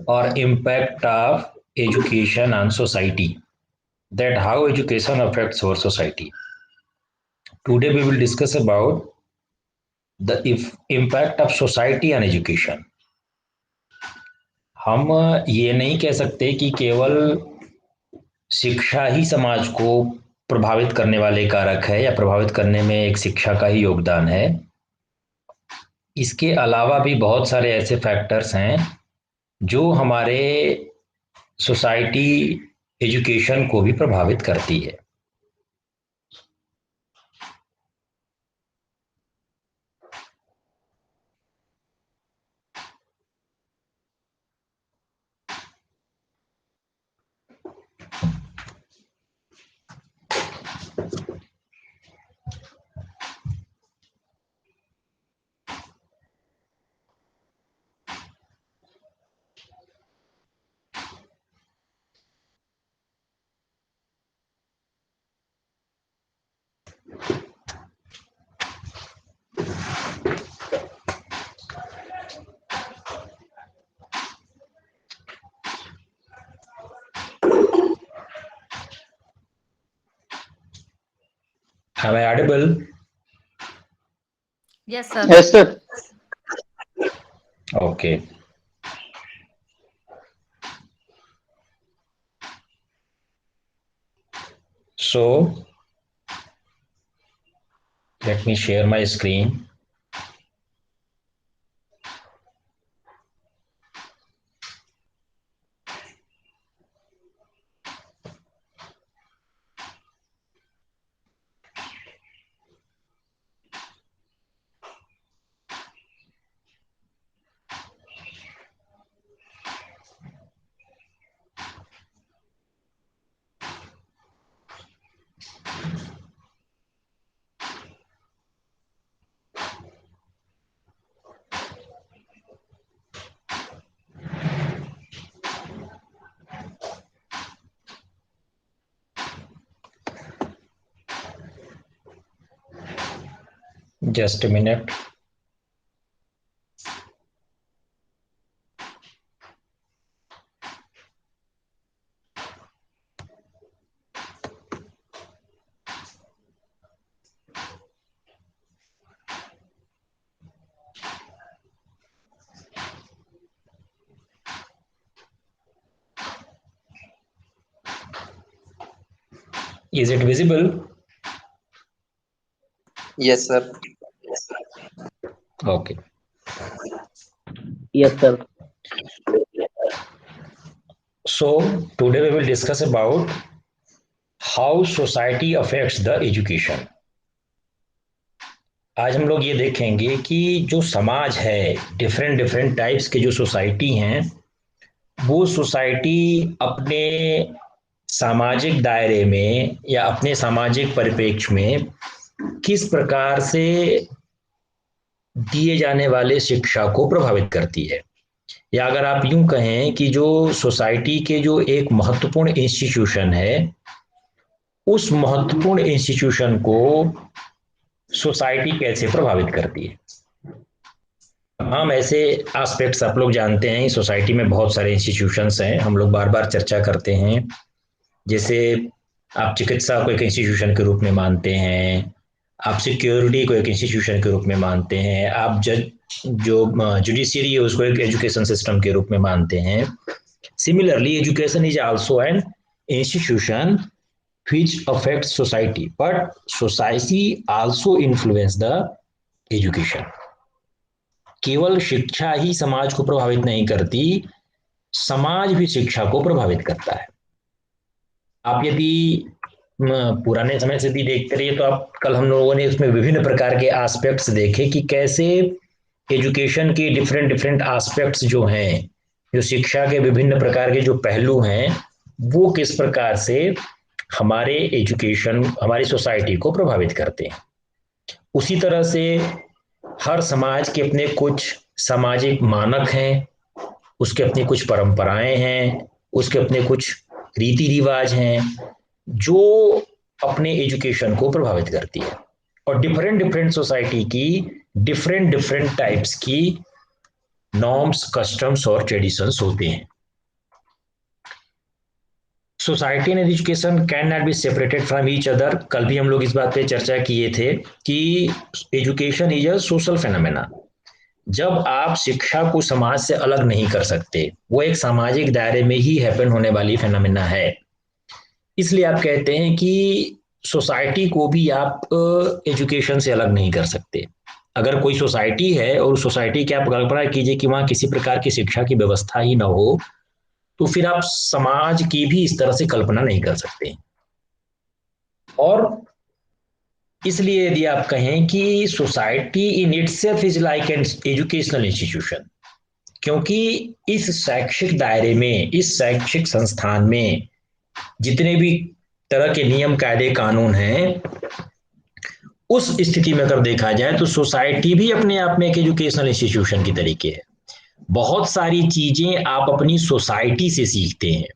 or impact of education on society, that how education affects our society. Today we will discuss about the impact of society on education. हम ये नहीं कह सकते कि केवल शिक्षा ही समाज को प्रभावित करने वाले कारक है या प्रभावित करने में एक शिक्षा का ही योगदान है। इसके अलावा भी बहुत सारे ऐसे फैक्टर्स हैं जो हमारे सोसाइटी एजुकेशन को भी प्रभावित करती है। Am I audible? Yes, sir. Yes, sir. Okay. So, let me share my screen. Just a minute. Is it visible? Yes, sir. Okay. Yes, sir. So today we will discuss about how society affects the education. आज हम लोग ये देखेंगे कि जो समाज है, different different types के जो सोसाइटी हैं, वो सोसाइटी अपने सामाजिक दायरे में या अपने सामाजिक परिप्रेक्ष्य में किस प्रकार से दिए जाने वाले शिक्षा को प्रभावित करती है। या अगर आप यूं कहें कि जो सोसाइटी के जो एक महत्वपूर्ण इंस्टीट्यूशन है, उस महत्वपूर्ण इंस्टीट्यूशन को सोसाइटी कैसे प्रभावित करती है। हम ऐसे एस्पेक्ट्स आप लोग जानते हैं, सोसाइटी में बहुत सारे इंस्टीट्यूशंस हैं, हम लोग बार बार चर्चा करते हैं। जैसे आप चिकित्सा को एक इंस्टीट्यूशन के रूप में मानते हैं, आप सिक्योरिटी को एक इंस्टीट्यूशन के रूप में मानते हैं, आप जो जुडिशियरी है उसको एक एजुकेशन सिस्टम के रूप में मानते हैं। Similarly education is also an institution which affects society, but society also influence the education. केवल शिक्षा ही समाज को प्रभावित नहीं करती, समाज भी शिक्षा को प्रभावित करता है। आप यदि पुराने समय से भी देखते रहिए तो आप कल हम लोगों ने उसमें विभिन्न प्रकार के एस्पेक्ट्स देखे कि कैसे एजुकेशन के डिफरेंट डिफरेंट एस्पेक्ट्स जो हैं, जो शिक्षा के विभिन्न प्रकार के जो पहलू हैं, वो किस प्रकार से हमारे एजुकेशन, हमारी सोसाइटी को प्रभावित करते हैं। उसी तरह से हर समाज के अपने कुछ सामाजिक मानक हैं, उसके अपनी कुछ परंपराएं हैं, उसके अपने कुछ रीति रिवाज हैं जो अपने एजुकेशन को प्रभावित करती है। और डिफरेंट डिफरेंट सोसाइटी की डिफरेंट डिफरेंट टाइप्स की नॉर्म्स, कस्टम्स और ट्रेडिशंस होते हैं। Society and education can not be separated from each other. कल भी हम लोग इस बात पे चर्चा किए थे कि education is a social phenomena. जब आप शिक्षा को समाज से अलग नहीं कर सकते, वो एक सामाजिक दायरे में ही हैपन होने वाली फेनोमेना है। इसलिए आप कहते हैं कि सोसाइटी को भी आप एजुकेशन से अलग नहीं कर सकते। अगर कोई सोसाइटी है और उस सोसाइटी की आप कल्पना कीजिए कि वहां किसी प्रकार की शिक्षा की व्यवस्था ही ना हो, तो फिर आप समाज की भी इस तरह से कल्पना नहीं कर सकते। और इसलिए यदि आप कहें कि society in itself is like an educational institution, क्योंकि इस शैक्षिक दायरे में, इस शैक्षिक संस्थान में जितने भी तरह के नियम कायदे कानून हैं, उस स्थिति में अगर देखा जाए तो सोसाइटी भी अपने आप में एक एजुकेशनल इंस्टीट्यूशन की तरीके है। बहुत सारी चीजें आप अपनी सोसाइटी से सीखते हैं।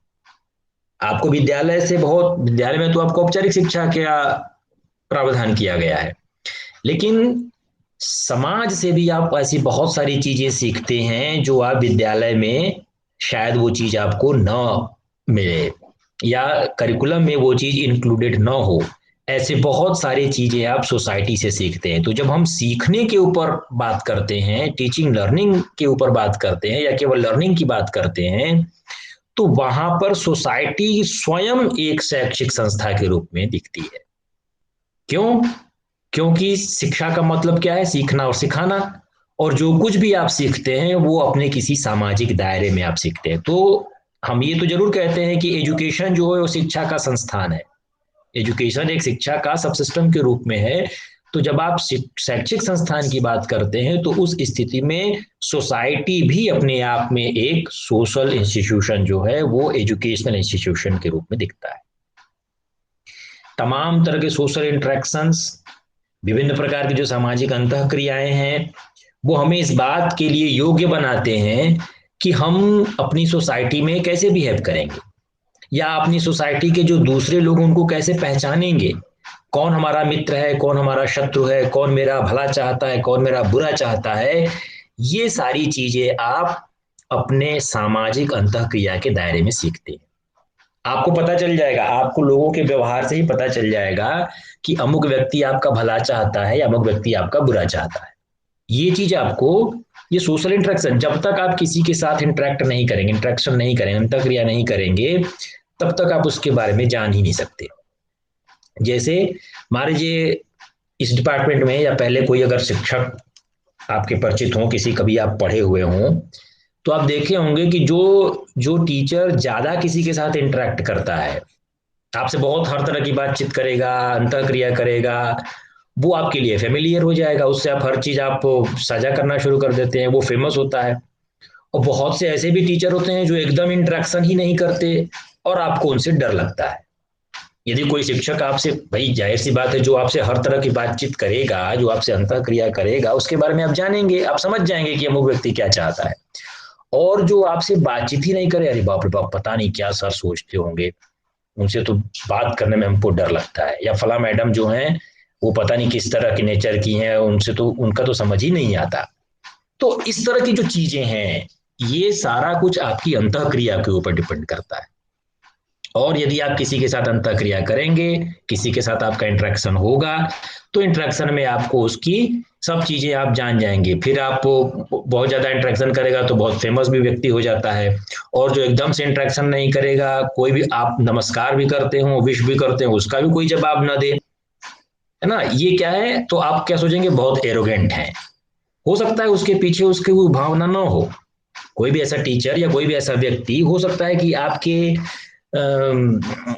आपको विद्यालय से, बहुत विद्यालय में तो आपको औपचारिक शिक्षा का प्रावधान किया गया है, लेकिन समाज से भी आप ऐसी बहुत सारी चीजें सीखते हैं जो आप विद्यालय में शायद वो चीज आपको न मिले, या करिकुलम में वो चीज इंक्लूडेड न हो। ऐसे बहुत सारी चीजें आप सोसाइटी से सीखते हैं। तो जब हम सीखने के ऊपर बात करते हैं, टीचिंग लर्निंग के ऊपर बात करते हैं, या केवल लर्निंग की बात करते हैं, तो वहां पर सोसाइटी स्वयं एक शैक्षिक संस्था के रूप में दिखती है। क्यों? क्योंकि शिक्षा का मतलब क्या है? सीखना और सिखाना। और जो कुछ भी आप सीखते हैं वो अपने किसी सामाजिक दायरे में आप सीखते हैं। तो हम ये तो जरूर कहते हैं कि एजुकेशन जो है वो शिक्षा का संस्थान है, एजुकेशन एक शिक्षा का सबसिस्टम के रूप में है। तो जब आप शैक्षिक संस्थान की बात करते हैं तो उस स्थिति में सोसाइटी भी अपने आप में एक सोशल इंस्टीट्यूशन जो है वो एजुकेशनल इंस्टीट्यूशन के रूप में दिखता है। तमाम तरह के सोशल इंटरेक्शंस, विभिन्न प्रकार की जो सामाजिक अंतः क्रियाएं हैं, वो हमें इस बात के लिए योग्य बनाते हैं कि हम अपनी सोसाइटी में कैसे बिहेव करेंगे, या अपनी सोसाइटी के जो दूसरे लोग उनको कैसे पहचानेंगे, कौन हमारा मित्र है, कौन हमारा शत्रु है, कौन मेरा भला चाहता है, कौन मेरा बुरा चाहता है। ये सारी चीजें आप अपने सामाजिक अंतः क्रिया के दायरे में सीखते हैं। आपको पता चल जाएगा, आपको लोगों के व्यवहार से ही पता चल जाएगा कि अमुक व्यक्ति आपका भला चाहता है या अमुक व्यक्ति आपका बुरा चाहता है। ये चीज आपको, ये सोशल इंटरेक्शन, जब तक आप किसी के साथ इंटरेक्ट नहीं करेंगे, इंटरेक्शन नहीं करेंगे, अंतःक्रिया नहीं करेंगे, तब तक आप उसके बारे में जान ही नहीं सकते। जैसे मान लीजिए इस डिपार्टमेंट में, या पहले कोई अगर शिक्षक आपके परिचित हों, किसी कभी आप पढ़े हुए हों, तो आप देखे होंगे कि जो जो टीचर ज्यादा किसी के साथ इंटरेक्ट करता है, आपसे बहुत हर तरह की बातचीत करेगा, अंतःक्रिया करेगा, वो आपके लिए फेमिलियर हो जाएगा, उससे आप हर चीज आप साझा करना शुरू कर देते हैं, वो फेमस होता है। और बहुत से ऐसे भी टीचर होते हैं जो एकदम इंटरेक्शन ही नहीं करते और आपको उनसे डर लगता है। यदि कोई शिक्षक आपसे, भाई जाहिर सी बात है, जो आपसे हर तरह की बातचीत करेगा, जो आपसे अंतःक्रिया करेगा, उसके बारे में आप जानेंगे, आप समझ जाएंगे कि अमुक व्यक्ति क्या चाहता है। और जो आपसे बातचीत ही नहीं करे, अरे बाप रे बाप, पता नहीं क्या सर सोचते होंगे, उनसे तो बात करने में हमको डर लगता है, या फला मैडम जो हैं वो पता नहीं किस तरह के नेचर की हैं, उनसे तो उनका तो समझ ही नहीं आता। तो इस तरह की जो चीजें हैं, ये सारा कुछ आपकी अंतःक्रिया के ऊपर डिपेंड करता है। और यदि आप किसी के साथ अंतःक्रिया करेंगे, किसी के साथ आपका इंटरेक्शन होगा, तो इंटरेक्शन में आपको उसकी सब चीजें आप जान जाएंगे। फिर आप बहुत ज्यादा इंटरेक्शन करेगा तो बहुत फेमस भी व्यक्ति हो जाता है, और जो एकदम से इंटरेक्शन नहीं करेगा, कोई भी आप नमस्कार भी करते हो, विश भी करते हो, उसका भी कोई जवाब ना दे, है ना, ये क्या है, तो आप क्या सोचेंगे, बहुत एरोगेंट है। हो सकता है उसके पीछे उसकी कोई भावना ना हो। कोई भी ऐसा टीचर या कोई भी ऐसा व्यक्ति हो सकता है कि आपके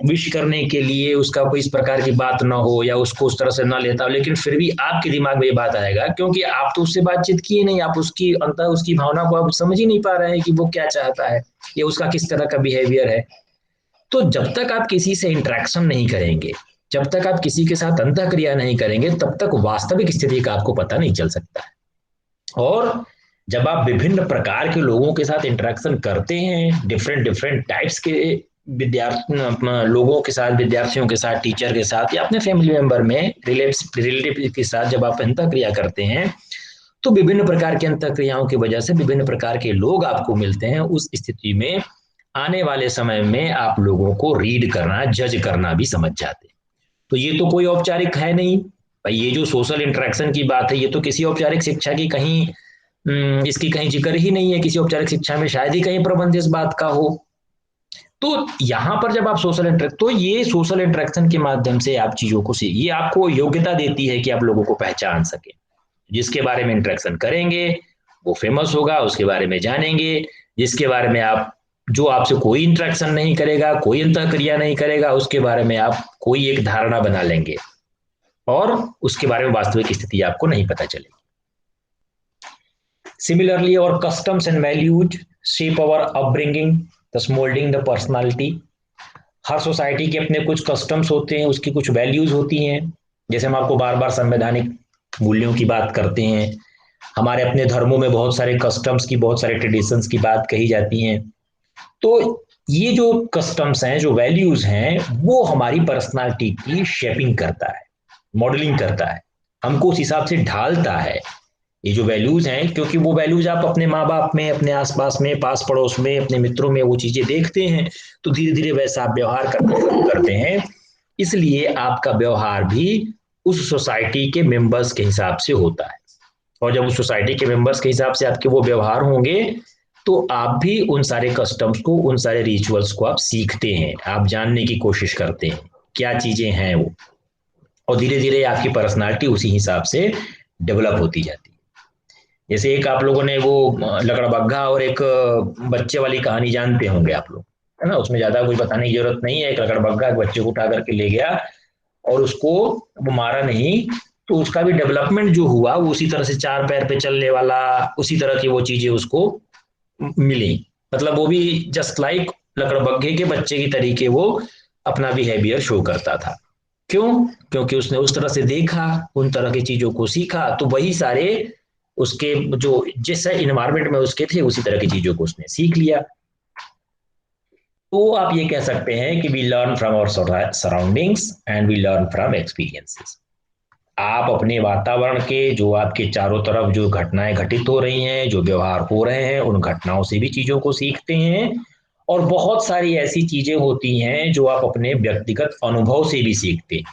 विश करने के लिए उसका कोई इस प्रकार की बात ना हो, या उसको उस तरह से ना लेता हो, लेकिन फिर भी आपके दिमाग में ये बात आएगा, क्योंकि आप तो उससे बातचीत किए नहीं, आप उसकी उसकी भावना को आप समझ ही नहीं पा रहे हैं कि वो क्या चाहता है, या उसका किस तरह का बिहेवियर है। तो जब तक आप किसी से इंटरेक्शन नहीं करेंगे, जब तक आप किसी के साथ अंतःक्रिया नहीं करेंगे, तब तक वास्तविक स्थिति का आपको पता नहीं चल सकता है। और जब आप विभिन्न प्रकार के लोगों के साथ इंटरेक्शन करते हैं, डिफरेंट डिफरेंट टाइप्स के विद्यार्थी लोगों के साथ, विद्यार्थियों के साथ, टीचर के साथ, या अपने फैमिली मेंबर में, रिलेटिव के साथ जब आप अंतःक्रिया करते हैं, तो विभिन्न प्रकार की अंतःक्रियाओं की वजह से विभिन्न प्रकार के लोग आपको मिलते हैं। उस स्थिति में आने वाले समय में आप लोगों को रीड करना, जज करना भी समझ जाते। तो ये तो कोई औपचारिक है नहीं भाई, ये जो सोशल इंटरेक्शन की बात है ये तो किसी औपचारिक शिक्षा की कहीं इसकी कहीं जिक्र ही नहीं है, किसी औपचारिक शिक्षा में शायद ही कहीं प्रबंध इस बात का हो। तो यहाँ पर जब आप सोशल इंटरेक्ट, तो ये सोशल इंटरेक्शन के माध्यम से आप चीजों को ये आपको योग्यता देती है कि आप लोगों को पहचान सके। जिसके बारे में इंटरेक्शन करेंगे वो फेमस होगा, उसके बारे में जानेंगे। जिसके बारे में आप, जो आपसे कोई इंटरेक्शन नहीं करेगा, कोई अंतःक्रिया नहीं करेगा, उसके बारे में आप कोई एक धारणा बना लेंगे और उसके बारे में वास्तविक स्थिति आपको नहीं पता चलेगी। सिमिलरली और customs and values shape our upbringing, thus molding the personality. Her society के अपने कुछ कस्टम्स होते हैं, उसकी कुछ वैल्यूज होती हैं। जैसे हम आपको बार बार संवैधानिक मूल्यों की बात करते हैं, हमारे अपने धर्मों में बहुत सारे कस्टम्स की, बहुत सारे ट्रेडिशंस की बात कही जाती हैं। तो ये जो कस्टम्स हैं, जो वैल्यूज हैं, वो हमारी पर्सनालिटी की शेपिंग करता है, मॉडलिंग करता है, हमको उस हिसाब से ढालता है। ये जो वैल्यूज हैं, क्योंकि वो वैल्यूज आप अपने माँ बाप में, अपने आसपास में, पास पड़ोस में, अपने मित्रों में वो चीजें देखते हैं, तो धीरे धीरे वैसा आप व्यवहार करना शुरू करते हैं। इसलिए आपका व्यवहार भी उस सोसाइटी के मेंबर्स के हिसाब से होता है। और जब उस सोसाइटी के मेंबर्स के हिसाब से आपके वो व्यवहार होंगे, तो आप भी उन सारे कस्टम्स को, उन सारे रिचुअल्स को आप सीखते हैं, आप जानने की कोशिश करते हैं क्या चीजें हैं वो, और धीरे धीरे आपकी पर्सनालिटी उसी हिसाब से डेवलप होती जाती है। जैसे एक आप लोगों ने वो लकड़बग्घा और एक बच्चे वाली कहानी जानते होंगे आप लोग, है ना। उसमें ज्यादा कुछ बताने की जरूरत नहीं है। एक लकड़बग्घा एक बच्चे को उठा करके ले गया और उसको वो मारा नहीं, तो उसका भी डेवलपमेंट जो हुआ वो उसी तरह से चार पैर पे चलने वाला, उसी तरह की वो चीजें उसको मिली। मतलब वो भी जस्ट लाइक लकड़बग्घे के बच्चे की तरीके वो अपना बिहेवियर शो करता था। क्यों? क्योंकि उसने उस तरह से देखा, उन तरह की चीजों को सीखा, तो वही सारे उसके जो जिस इन्वायरमेंट में उसके थे उसी तरह की चीजों को उसने सीख लिया। तो आप ये कह सकते हैं कि we learn from our surroundings and we learn from experiences. आप अपने वातावरण के, जो आपके चारों तरफ जो घटनाएं घटित हो रही हैं, जो व्यवहार हो रहे हैं, उन घटनाओं से भी चीजों को सीखते हैं। और बहुत सारी ऐसी चीजें होती हैं जो आप अपने व्यक्तिगत अनुभव से भी सीखते हैं।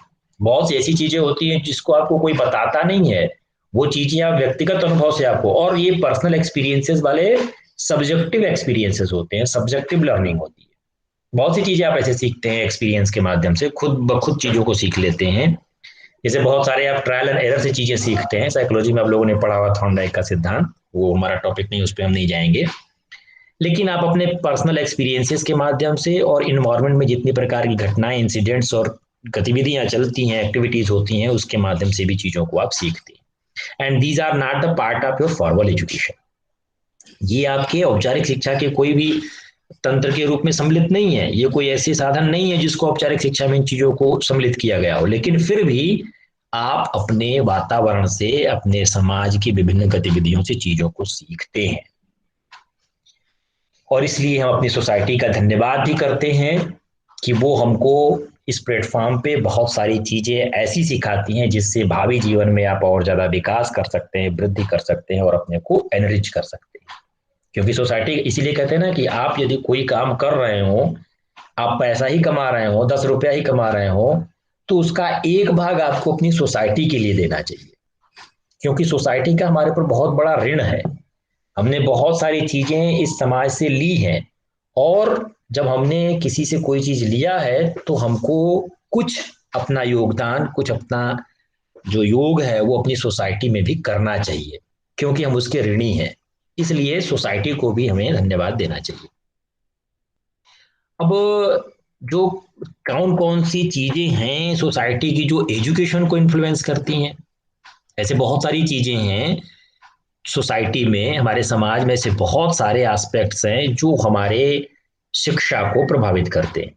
बहुत सी ऐसी चीजें होती हैं जिसको आपको कोई बताता नहीं है, वो चीजें आप व्यक्तिगत अनुभव से आपको, और ये पर्सनल एक्सपीरियंसेस वाले सब्जेक्टिव एक्सपीरियंसेस होते हैं, सब्जेक्टिव लर्निंग होती है। बहुत सी चीजें आप ऐसे सीखते हैं एक्सपीरियंस के माध्यम से, खुद ब खुद चीजों को सीख लेते हैं। जैसे बहुत सारे आप ट्रायल एंड एरर से चीजें सीखते हैं। साइकोलॉजी में आप लोगों ने पढ़ा हुआ थॉर्नडाइक का सिद्धांत, वो हमारा टॉपिक नहीं, उस पर हम नहीं जाएंगे। लेकिन आप अपने पर्सनल एक्सपीरियंसेस के माध्यम से और इन्वायरमेंट में जितनी प्रकार की घटनाएं, इंसिडेंट्स और गतिविधियां चलती हैं, एक्टिविटीज होती हैं, उसके माध्यम से भी चीजों को आप सीखते हैं। And these are not the part of your formal education. ये आपके औपचारिक शिक्षा के कोई भी तंत्र के रूप में सम्मिलित नहीं है, ये कोई ऐसे साधन नहीं है जिसको औपचारिक शिक्षा में इन चीजों को सम्मिलित किया गया हो। लेकिन फिर भी आप अपने वातावरण से, अपने समाज की विभिन्न गतिविधियों से चीजों को सीखते हैं। और इसलिए हम अपनी सोसाइटी का धन्यवाद भी करते हैं कि वो हमको इस प्लेटफॉर्म पे बहुत सारी चीजें ऐसी सिखाती हैं जिससे भावी जीवन में आप और ज्यादा विकास कर सकते हैं, वृद्धि कर सकते हैं और अपने को एनरिच कर सकते हैं। क्योंकि सोसाइटी इसीलिए कहते हैं ना कि आप यदि कोई काम कर रहे हो, आप पैसा ही कमा रहे हो, 10 रुपया ही कमा रहे हो, तो उसका एक भाग आपको अपनी सोसाइटी के लिए देना चाहिए। क्योंकि सोसाइटी का हमारे ऊपर बहुत बड़ा ऋण है। हमने बहुत सारी चीजें इस समाज से ली हैं, और जब हमने किसी से कोई चीज लिया है तो हमको कुछ अपना योगदान, कुछ अपना जो योग है वो अपनी सोसाइटी में भी करना चाहिए, क्योंकि हम उसके ऋणी हैं। इसलिए सोसाइटी को भी हमें धन्यवाद देना चाहिए। अब जो कौन कौन सी चीजें हैं सोसाइटी की जो एजुकेशन को इन्फ्लुएंस करती हैं, ऐसे बहुत सारी चीजें हैं सोसाइटी में, हमारे समाज में से बहुत सारे एस्पेक्ट्स हैं जो हमारे शिक्षा को प्रभावित करते हैं।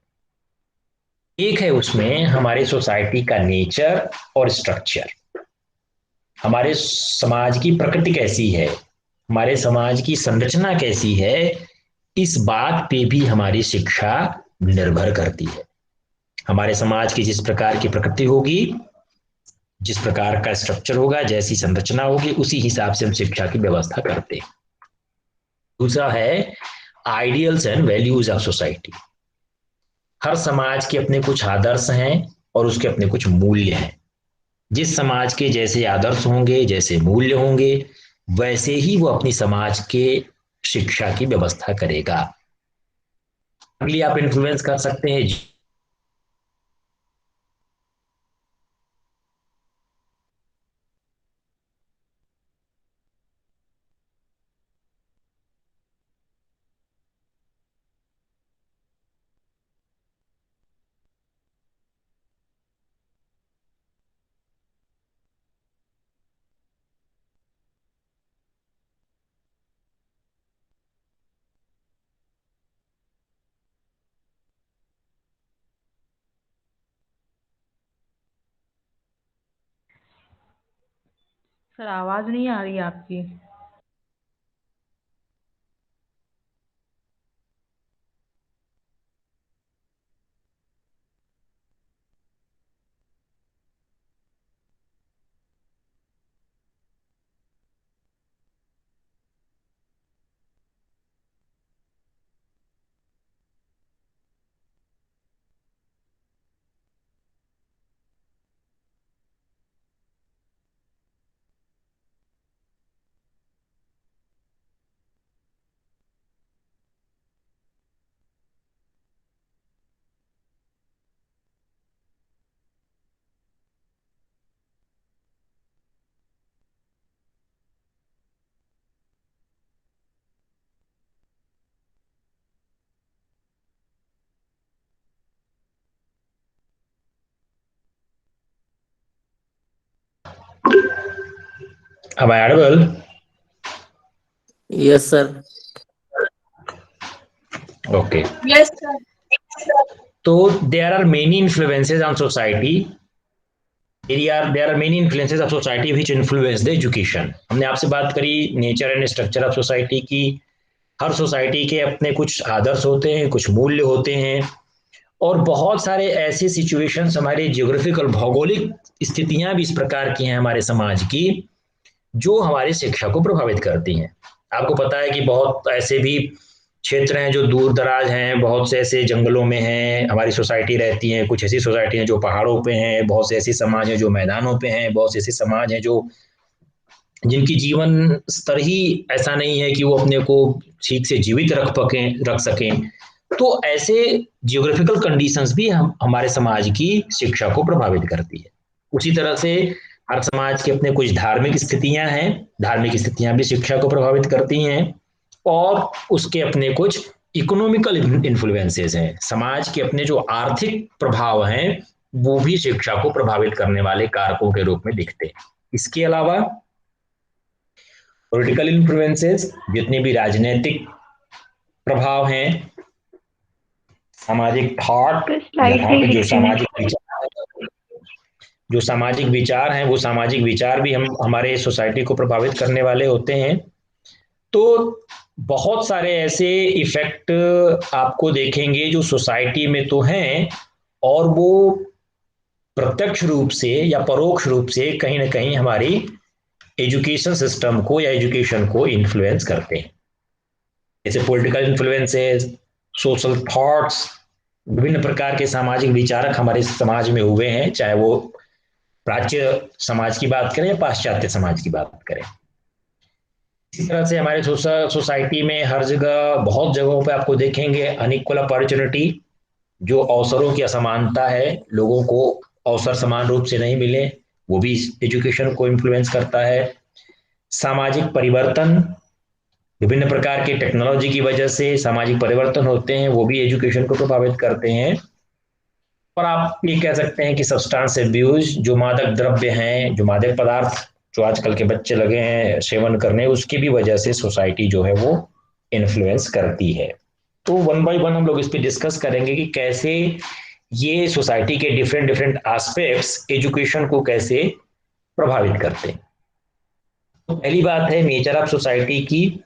एक है उसमें हमारे सोसाइटी का नेचर और स्ट्रक्चर। हमारे समाज की प्रकृति कैसी है, हमारे समाज की संरचना कैसी है, इस बात पे भी हमारी शिक्षा निर्भर करती है। हमारे समाज की जिस प्रकार की प्रकृति होगी, जिस प्रकार का स्ट्रक्चर होगा, जैसी संरचना होगी, उसी हिसाब से हम शिक्षा की व्यवस्था करते हैं। दूसरा है ideals and values of society. हर समाज के अपने कुछ आदर्श हैं और उसके अपने कुछ मूल्य हैं। जिस समाज के जैसे आदर्श होंगे, जैसे मूल्य होंगे, वैसे ही वो अपनी समाज के शिक्षा की व्यवस्था करेगा। अगली आप इन्फ्लुएंस कर सकते हैं। सर आवाज नहीं आ रही आपकी। अब audible. Yes sir. Okay. Yes, sir. तो there are many influences on society. There are many influences of society which influence the education. हमने आपसे बात करी nature and structure of society की। हर सोसाइटी के अपने कुछ आदर्श होते हैं, कुछ मूल्य होते हैं, और बहुत सारे ऐसे सिचुएशंस, हमारे जियोग्राफिकल भौगोलिक स्थितियां भी इस प्रकार की हैं हमारे समाज की, जो हमारी शिक्षा को प्रभावित करती हैं। आपको पता है कि बहुत ऐसे भी क्षेत्र हैं जो दूर दराज हैं, बहुत से ऐसे जंगलों में हैं हमारी सोसाइटी रहती है, कुछ ऐसी सोसाइटी हैं जो पहाड़ों पे हैं, बहुत से ऐसी समाज हैं जो मैदानों पे हैं, बहुत से ऐसे समाज हैं जो जिनकी जीवन स्तर ही ऐसा नहीं है कि वो अपने को ठीक से जीवित रख सकें। तो ऐसे जियोग्राफिकल कंडीशंस भी हमारे समाज की शिक्षा को प्रभावित करती है। उसी तरह से हर समाज के अपने कुछ धार्मिक स्थितियां हैं, धार्मिक स्थितियां भी शिक्षा को प्रभावित करती हैं, और उसके अपने कुछ इकोनॉमिकल इन्फ्लुएंसेस हैं। समाज के अपने जो आर्थिक प्रभाव हैं वो भी शिक्षा को प्रभावित करने वाले कारकों के रूप में दिखते हैं। इसके अलावा पॉलिटिकल इन्फ्लुएंसेस, जितने भी राजनीतिक प्रभाव हैं, सामाजिक थॉट, आपका स्लाइड यहाँ नहीं पे दिख रही है। जो सामाजिक विचार हैं, वो सामाजिक विचार भी हम हमारे सोसाइटी को प्रभावित करने वाले होते हैं। तो बहुत सारे ऐसे इफेक्ट आपको देखेंगे जो सोसाइटी में तो हैं, और वो प्रत्यक्ष रूप से या परोक्ष रूप से कहीं ना कहीं हमारी एजुकेशन सिस्टम को या एजुकेशन को इन्फ्लुएंस करते हैं। जैसे पॉलिटिकल इन्फ्लुएंसेस, सोशल थॉट्स, विभिन्न प्रकार के सामाजिक विचारक हमारे समाज में हुए हैं, चाहे वो प्राच्य समाज की बात करें या पाश्चात्य समाज की बात करें। इसी तरह से हमारे सोसाइटी में हर जगह, बहुत जगहों पे आपको देखेंगे अनइक्वल अपॉर्चुनिटी, जो अवसरों की असमानता है, लोगों को अवसर समान रूप से नहीं मिले, वो भी एजुकेशन को इन्फ्लुएंस करता है। सामाजिक परिवर्तन, विभिन्न प्रकार के टेक्नोलॉजी की वजह से सामाजिक परिवर्तन होते हैं, वो भी एजुकेशन को प्रभावित करते हैं। और आप ये कह सकते हैं कि सब्सटेंस अब्यूज, जो मादक द्रव्य हैं, जो मादक पदार्थ जो आजकल के बच्चे लगे हैं सेवन करने, उसकी भी वजह से सोसाइटी जो है वो इन्फ्लुएंस करती है। तो वन बाय वन हम लोग इस पे डिस्कस करेंगे कि कैसे ये सोसाइटी के डिफरेंट डिफरेंट एस्पेक्ट्स एजुकेशन को कैसे प्रभावित करते हैं। तो पहली बात है नेचर ऑफ सोसाइटी की,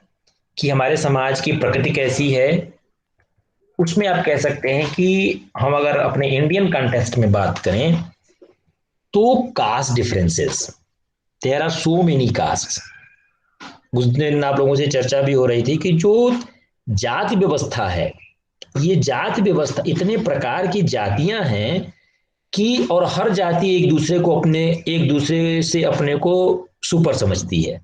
कि हमारे समाज की प्रकृति कैसी है। उसमें आप कह सकते हैं कि हम अगर अपने इंडियन कॉन्टेक्स्ट में बात करें तो caste differences, there are so many caste. उस दिन आप लोगों से चर्चा भी हो रही थी कि जो जाति व्यवस्था है, ये जाति व्यवस्था, इतने प्रकार की जातियां हैं कि, और हर जाति एक दूसरे से अपने को सुपर समझती है।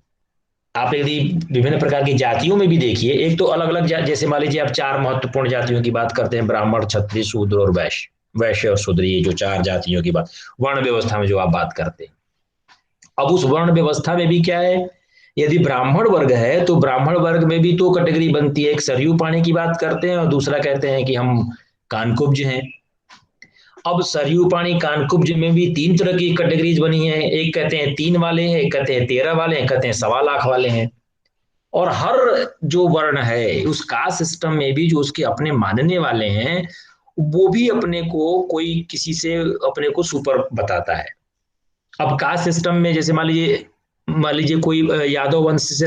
आप यदि विभिन्न प्रकार की जातियों में भी देखिए, एक तो अलग अलग जैसे मान लीजिए आप चार महत्वपूर्ण जातियों की बात करते हैं, ब्राह्मण, क्षत्रिय, शूद्र और वैश्य, वैश्य और शूद्र, ये जो चार जातियों की बात, वर्ण व्यवस्था में जो आप बात करते हैं। अब उस वर्ण व्यवस्था में भी क्या है, यदि ब्राह्मण वर्ग है तो ब्राह्मण वर्ग में भी तो कैटेगरी बनती है, एक सरयू पानी की बात करते हैं और दूसरा कहते हैं कि हम कानकुब्ज हैं। अब सरयू पानी कानकुब्ज में भी तीन तरह की कैटेगरीज बनी है, एक कहते हैं 3 वाले हैं, एक कहते हैं 13 वाले हैं, कहते हैं 1.25 लाख वाले हैं। और हर जो वर्ण है उस कास्ट सिस्टम में भी जो उसके अपने मानने वाले हैं, वो भी अपने को कोई किसी से अपने को सुपर बताता है। अब कास्ट सिस्टम में जैसे मान लीजिए कोई यादव वंश से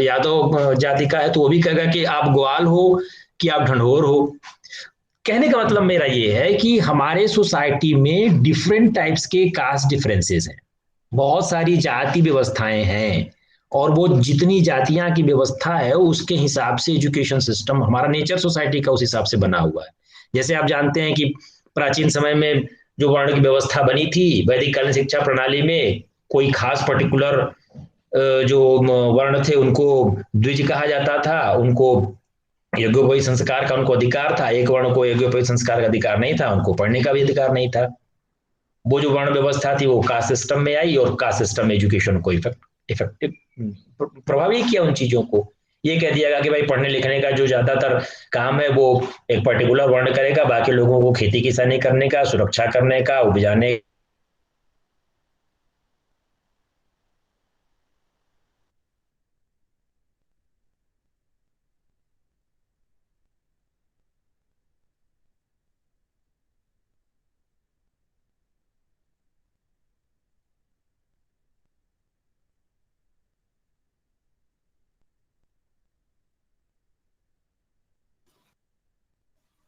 यादव जाति का है, तो वो भी कहेगा कि आप ग्वाल हो कि आप ढंढोर हो। कहने का मतलब मेरा ये है कि हमारे सोसाइटी में डिफरेंट टाइप्स के कास्ट डिफरेंसेस हैं, बहुत सारी जाति व्यवस्थाएं हैं, और वो जितनी जातियां की व्यवस्था है उसके हिसाब से एजुकेशन सिस्टम, हमारा नेचर सोसाइटी का उस हिसाब से बना हुआ है। जैसे आप जानते हैं कि प्राचीन समय में जो वर्ण की व्यवस्था बनी थी वैदिक कालीन शिक्षा प्रणाली में, कोई खास पर्टिकुलर जो वर्ण थे उनको द्विज कहा जाता था, उनको यज्ञोपवीत संस्कार का उनको अधिकार था, एक वर्ण को यज्ञोपवीत संस्कार का अधिकार नहीं था, उनको पढ़ने का भी अधिकार नहीं था। वो जो वर्ण व्यवस्था थी वो कास्ट सिस्टम में आई, और कास्ट सिस्टम में एजुकेशन को इफेक्टिव प्रभावित किया उन चीजों को। ये कह दिया गया कि भाई पढ़ने लिखने का जो ज्यादातर काम है वो एक पर्टिकुलर वर्ण करेगा, बाकी लोगों को खेती किसानी करने का, सुरक्षा करने का, उपजाने।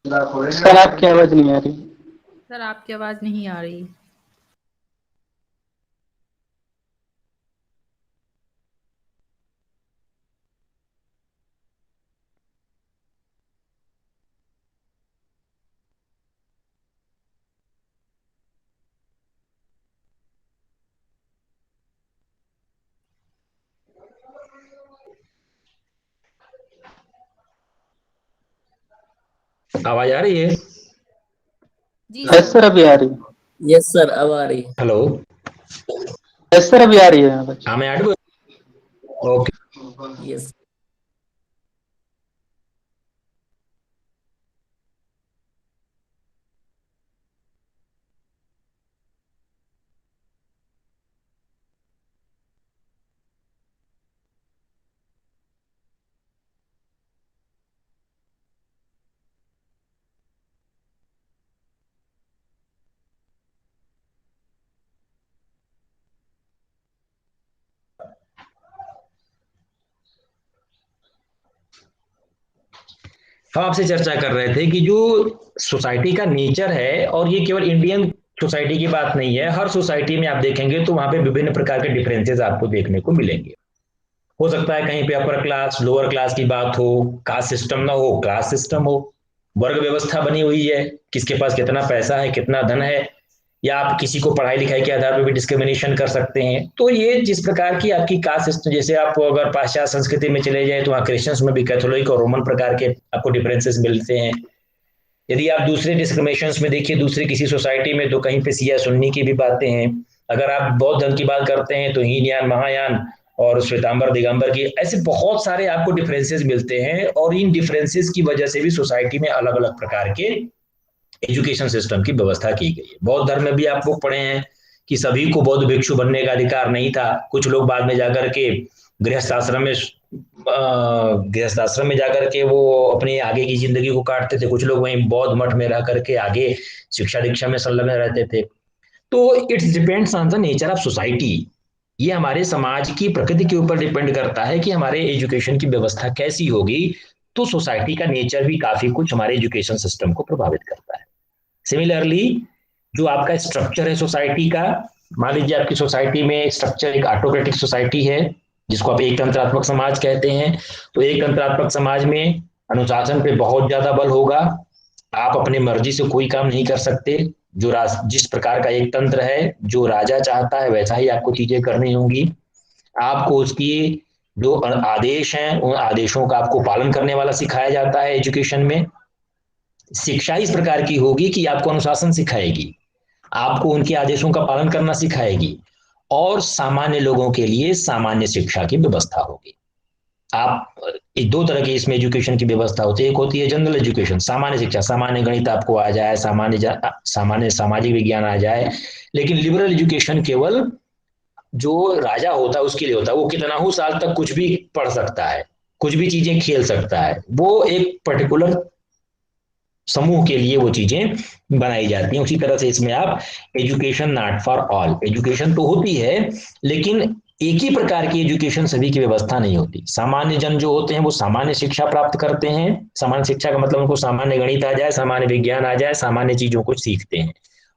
सर आपकी आवाज नहीं आ रही। सर आपकी आवाज नहीं आ रही। आवाज आ रही है? जी यस सर। सर अभी आ रही है। यस सर अब आ रही है। हेलो। यस सर अभी आ रही है आवाज। हाँ मैं ऐड, ओके। यस हम आपसे चर्चा कर रहे थे कि जो सोसाइटी का नेचर है, और ये केवल इंडियन सोसाइटी की बात नहीं है, हर सोसाइटी में आप देखेंगे तो वहां पे विभिन्न प्रकार के डिफरेंसेस आपको देखने को मिलेंगे। हो सकता है कहीं पे अपर क्लास लोअर क्लास की बात हो, कास्ट सिस्टम ना हो, क्लास सिस्टम हो, वर्ग व्यवस्था बनी हुई है, किसके पास कितना पैसा है, कितना धन है, या आप किसी को पढ़ाई लिखाई के आधार पर भी डिस्क्रिमिनेशन कर सकते हैं। तो ये जिस प्रकार की आपकी कास्ट सिस्टम, जैसे आप अगर पाश्चात्य संस्कृति में चले जाए तो वहाँ क्रिश्चियंस में भी कैथोलिक और रोमन प्रकार के आपको डिफरेंसेस मिलते हैं। यदि आप दूसरे डिस्क्रिमिनेशन में देखिए दूसरे किसी सोसाइटी में, तो कहीं पे सिया सुन्नी की भी बातें हैं। अगर आप बौद्ध धर्म की बात करते हैं तो हीनयान महायान और श्वेतांबर दिगंबर की, ऐसे बहुत सारे आपको डिफरेंसेस मिलते हैं, और इन डिफरेंसेस की वजह से भी सोसाइटी में अलग अलग प्रकार के एजुकेशन सिस्टम की व्यवस्था की गई है। बौद्ध धर्म में भी आप लोग पढ़े हैं कि सभी को बौद्ध भिक्षु बनने का अधिकार नहीं था। कुछ लोग बाद में जाकर के गृहस्थ आश्रम में जाकर के वो अपनी आगे की जिंदगी को काटते थे, कुछ लोग वहीं बौद्ध मठ में रह करके आगे शिक्षा दीक्षा में संलग्न रहते थे। तो it's depends on the nature of society. ये हमारे समाज की प्रकृति के ऊपर डिपेंड करता है कि हमारे एजुकेशन की व्यवस्था कैसी होगी। तो सोसाइटी का नेचर भी काफी कुछ हमारे एजुकेशन सिस्टम को प्रभावित करता है। सिमिलरली जो आपका स्ट्रक्चर है सोसाइटी का, मान लीजिए आपकी सोसाइटी में स्ट्रक्चर एक ऑटोक्रेटिक सोसाइटी है जिसको आप एक तंत्रात्मक समाज कहते हैं। तो एक तंत्रात्मक समाज में अनुशासन पे बहुत ज्यादा बल होगा। आप अपने मर्जी से कोई काम नहीं कर सकते। जिस प्रकार का एक तंत्र है, जो राजा चाहता है वैसा ही आपको चीजें करनी होंगी। आपको उसकी जो आदेश हैं उन आदेशों का आपको पालन करने वाला सिखाया जाता है एजुकेशन में। शिक्षा इस प्रकार की होगी कि आपको अनुशासन सिखाएगी, आपको उनके आदेशों का पालन करना सिखाएगी, और सामान्य लोगों के लिए सामान्य शिक्षा की व्यवस्था होगी। आप दो तरह की इसमें एजुकेशन की व्यवस्था होती है। एक होती है जनरल एजुकेशन, सामान्य शिक्षा, सामान्य गणित आपको आ जाए, सामान्य सामाजिक विज्ञान आ जाए। लेकिन लिबरल एजुकेशन केवल जो राजा होता है उसके लिए होता है। वो कितना ही साल तक कुछ भी पढ़ सकता है, कुछ भी चीजें खेल सकता है। वो एक पर्टिकुलर समूह के लिए वो चीजें बनाई जाती हैं। उसी तरह से इसमें आप education not for all, education तो होती है लेकिन एक ही प्रकार की एजुकेशन सभी की व्यवस्था नहीं होती। सामान्य जन जो होते हैं वो सामान्य शिक्षा प्राप्त करते हैं। सामान्य शिक्षा का मतलब उनको सामान्य गणित आ जाए, सामान्य विज्ञान आ जाए, सामान्य चीजों को सीखते हैं।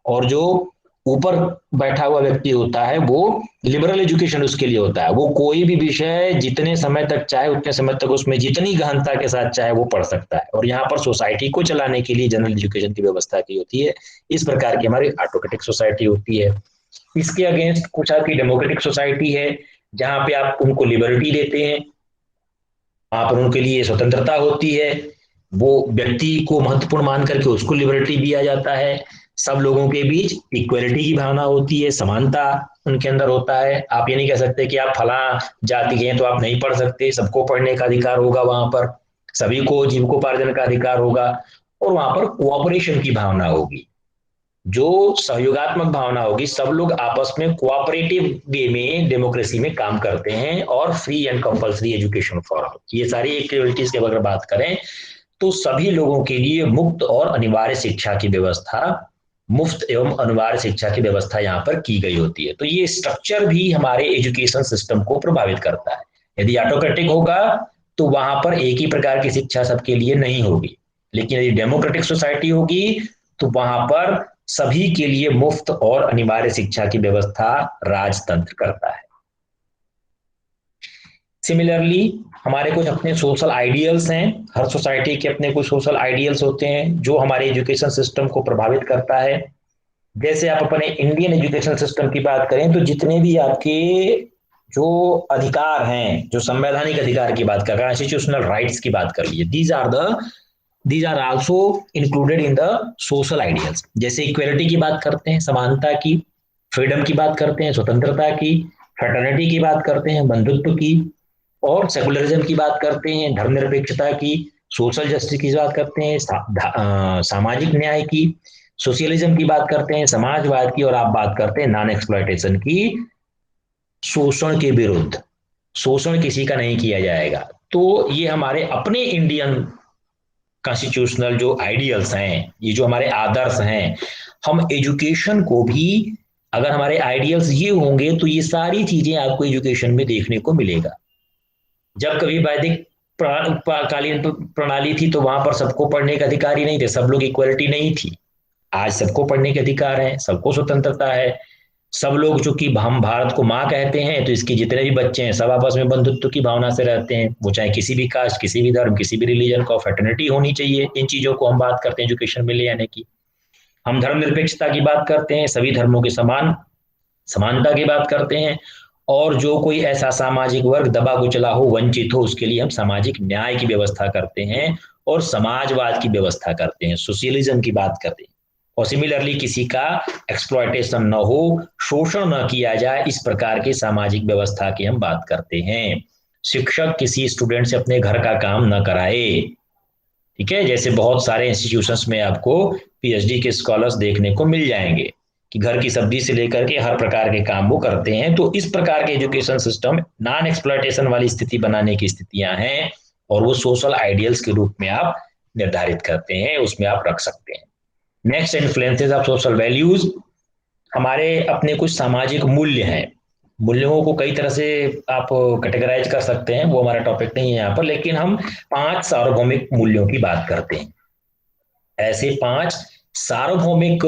और जो ऊपर बैठा हुआ व्यक्ति होता है वो लिबरल एजुकेशन उसके लिए होता है। वो कोई भी विषय जितने समय तक चाहे उतने समय तक उसमें जितनी गहनता के साथ चाहे वो पढ़ सकता है। और यहाँ पर सोसाइटी को चलाने के लिए जनरल एजुकेशन की व्यवस्था की होती है। इस प्रकार की हमारी ऑटोक्रेटिक सोसाइटी होती है। इसके अगेंस्ट कुछ आपकी डेमोक्रेटिक सोसाइटी है, जहां पे आप उनको लिबर्टी देते हैं, वहां पर उनके लिए स्वतंत्रता होती है। वो व्यक्ति को महत्वपूर्ण मान करके उसको लिबर्टी दिया जाता है। सब लोगों के बीच इक्वलिटी की भावना होती है, समानता उनके अंदर होता है। आप ये नहीं कह सकते कि आप फला जाति के हैं तो आप नहीं पढ़ सकते। सबको पढ़ने का अधिकार होगा, वहां पर सभी को जीविकोपार्जन का अधिकार होगा। और वहां पर कोऑपरेशन की भावना होगी, जो सहयोगात्मक भावना होगी। सब लोग आपस में कोऑपरेटिव वे में डेमोक्रेसी में काम करते हैं। और free and compulsory education for all, ये सारी एक्टिविटीज की अगर बात करें तो सभी लोगों के लिए मुफ्त और अनिवार्य शिक्षा की व्यवस्था, मुफ्त एवं अनिवार्य शिक्षा की व्यवस्था यहाँ पर की गई होती है। तो ये स्ट्रक्चर भी हमारे एजुकेशन सिस्टम को प्रभावित करता है। यदि ऑटोक्रेटिक होगा तो वहां पर एक ही प्रकार की शिक्षा सबके लिए नहीं होगी। लेकिन यदि डेमोक्रेटिक सोसाइटी होगी तो वहां पर सभी के लिए मुफ्त और अनिवार्य शिक्षा की व्यवस्था राजतंत्र करता है। सिमिलरली हमारे कुछ अपने सोशल आइडियल्स हैं। हर सोसाइटी के अपने कुछ सोशल आइडियल्स होते हैं जो हमारे एजुकेशन सिस्टम को प्रभावित करता है। जैसे आप अपने इंडियन एजुकेशन सिस्टम की बात करें तो जितने भी आपके जो अधिकार हैं, जो संवैधानिक अधिकार की बात कर, कॉन्स्टिट्यूशनल राइट्स की बात कर लीजिए, these are also included in the social ideals. जैसे इक्वलिटी की बात करते हैं, समानता की, फ्रीडम की बात करते हैं, स्वतंत्रता की, फ्रेटर्निटी की बात करते हैं, बंधुत्व की, और सेकुलरिज्म की बात करते हैं, धर्मनिरपेक्षता की, सोशल जस्टिस की बात करते हैं, सामाजिक न्याय की, सोशलिज्म की बात करते हैं, समाजवाद की, और आप बात करते हैं नॉन एक्सप्लॉयटेशन की, शोषण के विरुद्ध। शोषण किसी का नहीं किया जाएगा। तो ये हमारे अपने इंडियन कॉन्स्टिट्यूशनल जो आइडियल्स हैं, ये जो हमारे आदर्श हैं, हम एजुकेशन को भी अगर हमारे आइडियल्स ये होंगे तो ये सारी चीजें आपको एजुकेशन में देखने को मिलेगा। जब कभी वैदिक कालीन प्रणाली थी तो वहां पर सबको पढ़ने का अधिकार ही नहीं थे, सब लोग इक्वलिटी नहीं थी। आज सबको पढ़ने के अधिकार है, सबको स्वतंत्रता है। सब लोग चूंकि हम भारत को माँ कहते हैं तो इसके जितने भी बच्चे हैं सब आपस में बंधुत्व की भावना से रहते हैं। वो चाहे किसी भी कास्ट, किसी भी धर्म, किसी भी रिलीजन का, फ्रेटर्निटी होनी चाहिए। इन चीजों को हम बात करते हैं एजुकेशन में ले आने की। हम धर्मनिरपेक्षता की बात करते हैं, सभी धर्मों के समानता की बात करते हैं। और जो कोई ऐसा सामाजिक वर्ग दबा कुचला हो, वंचित हो, उसके लिए हम सामाजिक न्याय की व्यवस्था करते हैं और समाजवाद की व्यवस्था करते हैं, सोशलिज्म की बात करते हैं। और सिमिलरली किसी का एक्सप्लॉयटेशन न हो, शोषण न किया जाए, इस प्रकार की सामाजिक व्यवस्था की हम बात करते हैं। शिक्षक किसी स्टूडेंट से अपने घर का काम न कराए, ठीक है। जैसे बहुत सारे इंस्टीट्यूशंस में आपको पीएचडी के स्कॉलर्स देखने को मिल जाएंगे कि घर की सब्जी से लेकर के हर प्रकार के काम वो करते हैं। तो इस प्रकार के एजुकेशन सिस्टम नॉन एक्सप्लॉयटेशन वाली स्थिति बनाने की स्थितियां हैं, और वो सोशल आइडियल्स के रूप में आप निर्धारित करते हैं, उसमें आप रख सकते हैं। Next, influences of social values. हमारे अपने कुछ सामाजिक मूल्य हैं। मूल्यों को कई तरह से आप कैटेगराइज कर सकते हैं, वो हमारा टॉपिक नहीं है यहाँ पर, लेकिन हम 5 सार्वभौमिक मूल्यों की बात करते हैं। ऐसे 5 सार्वभौमिक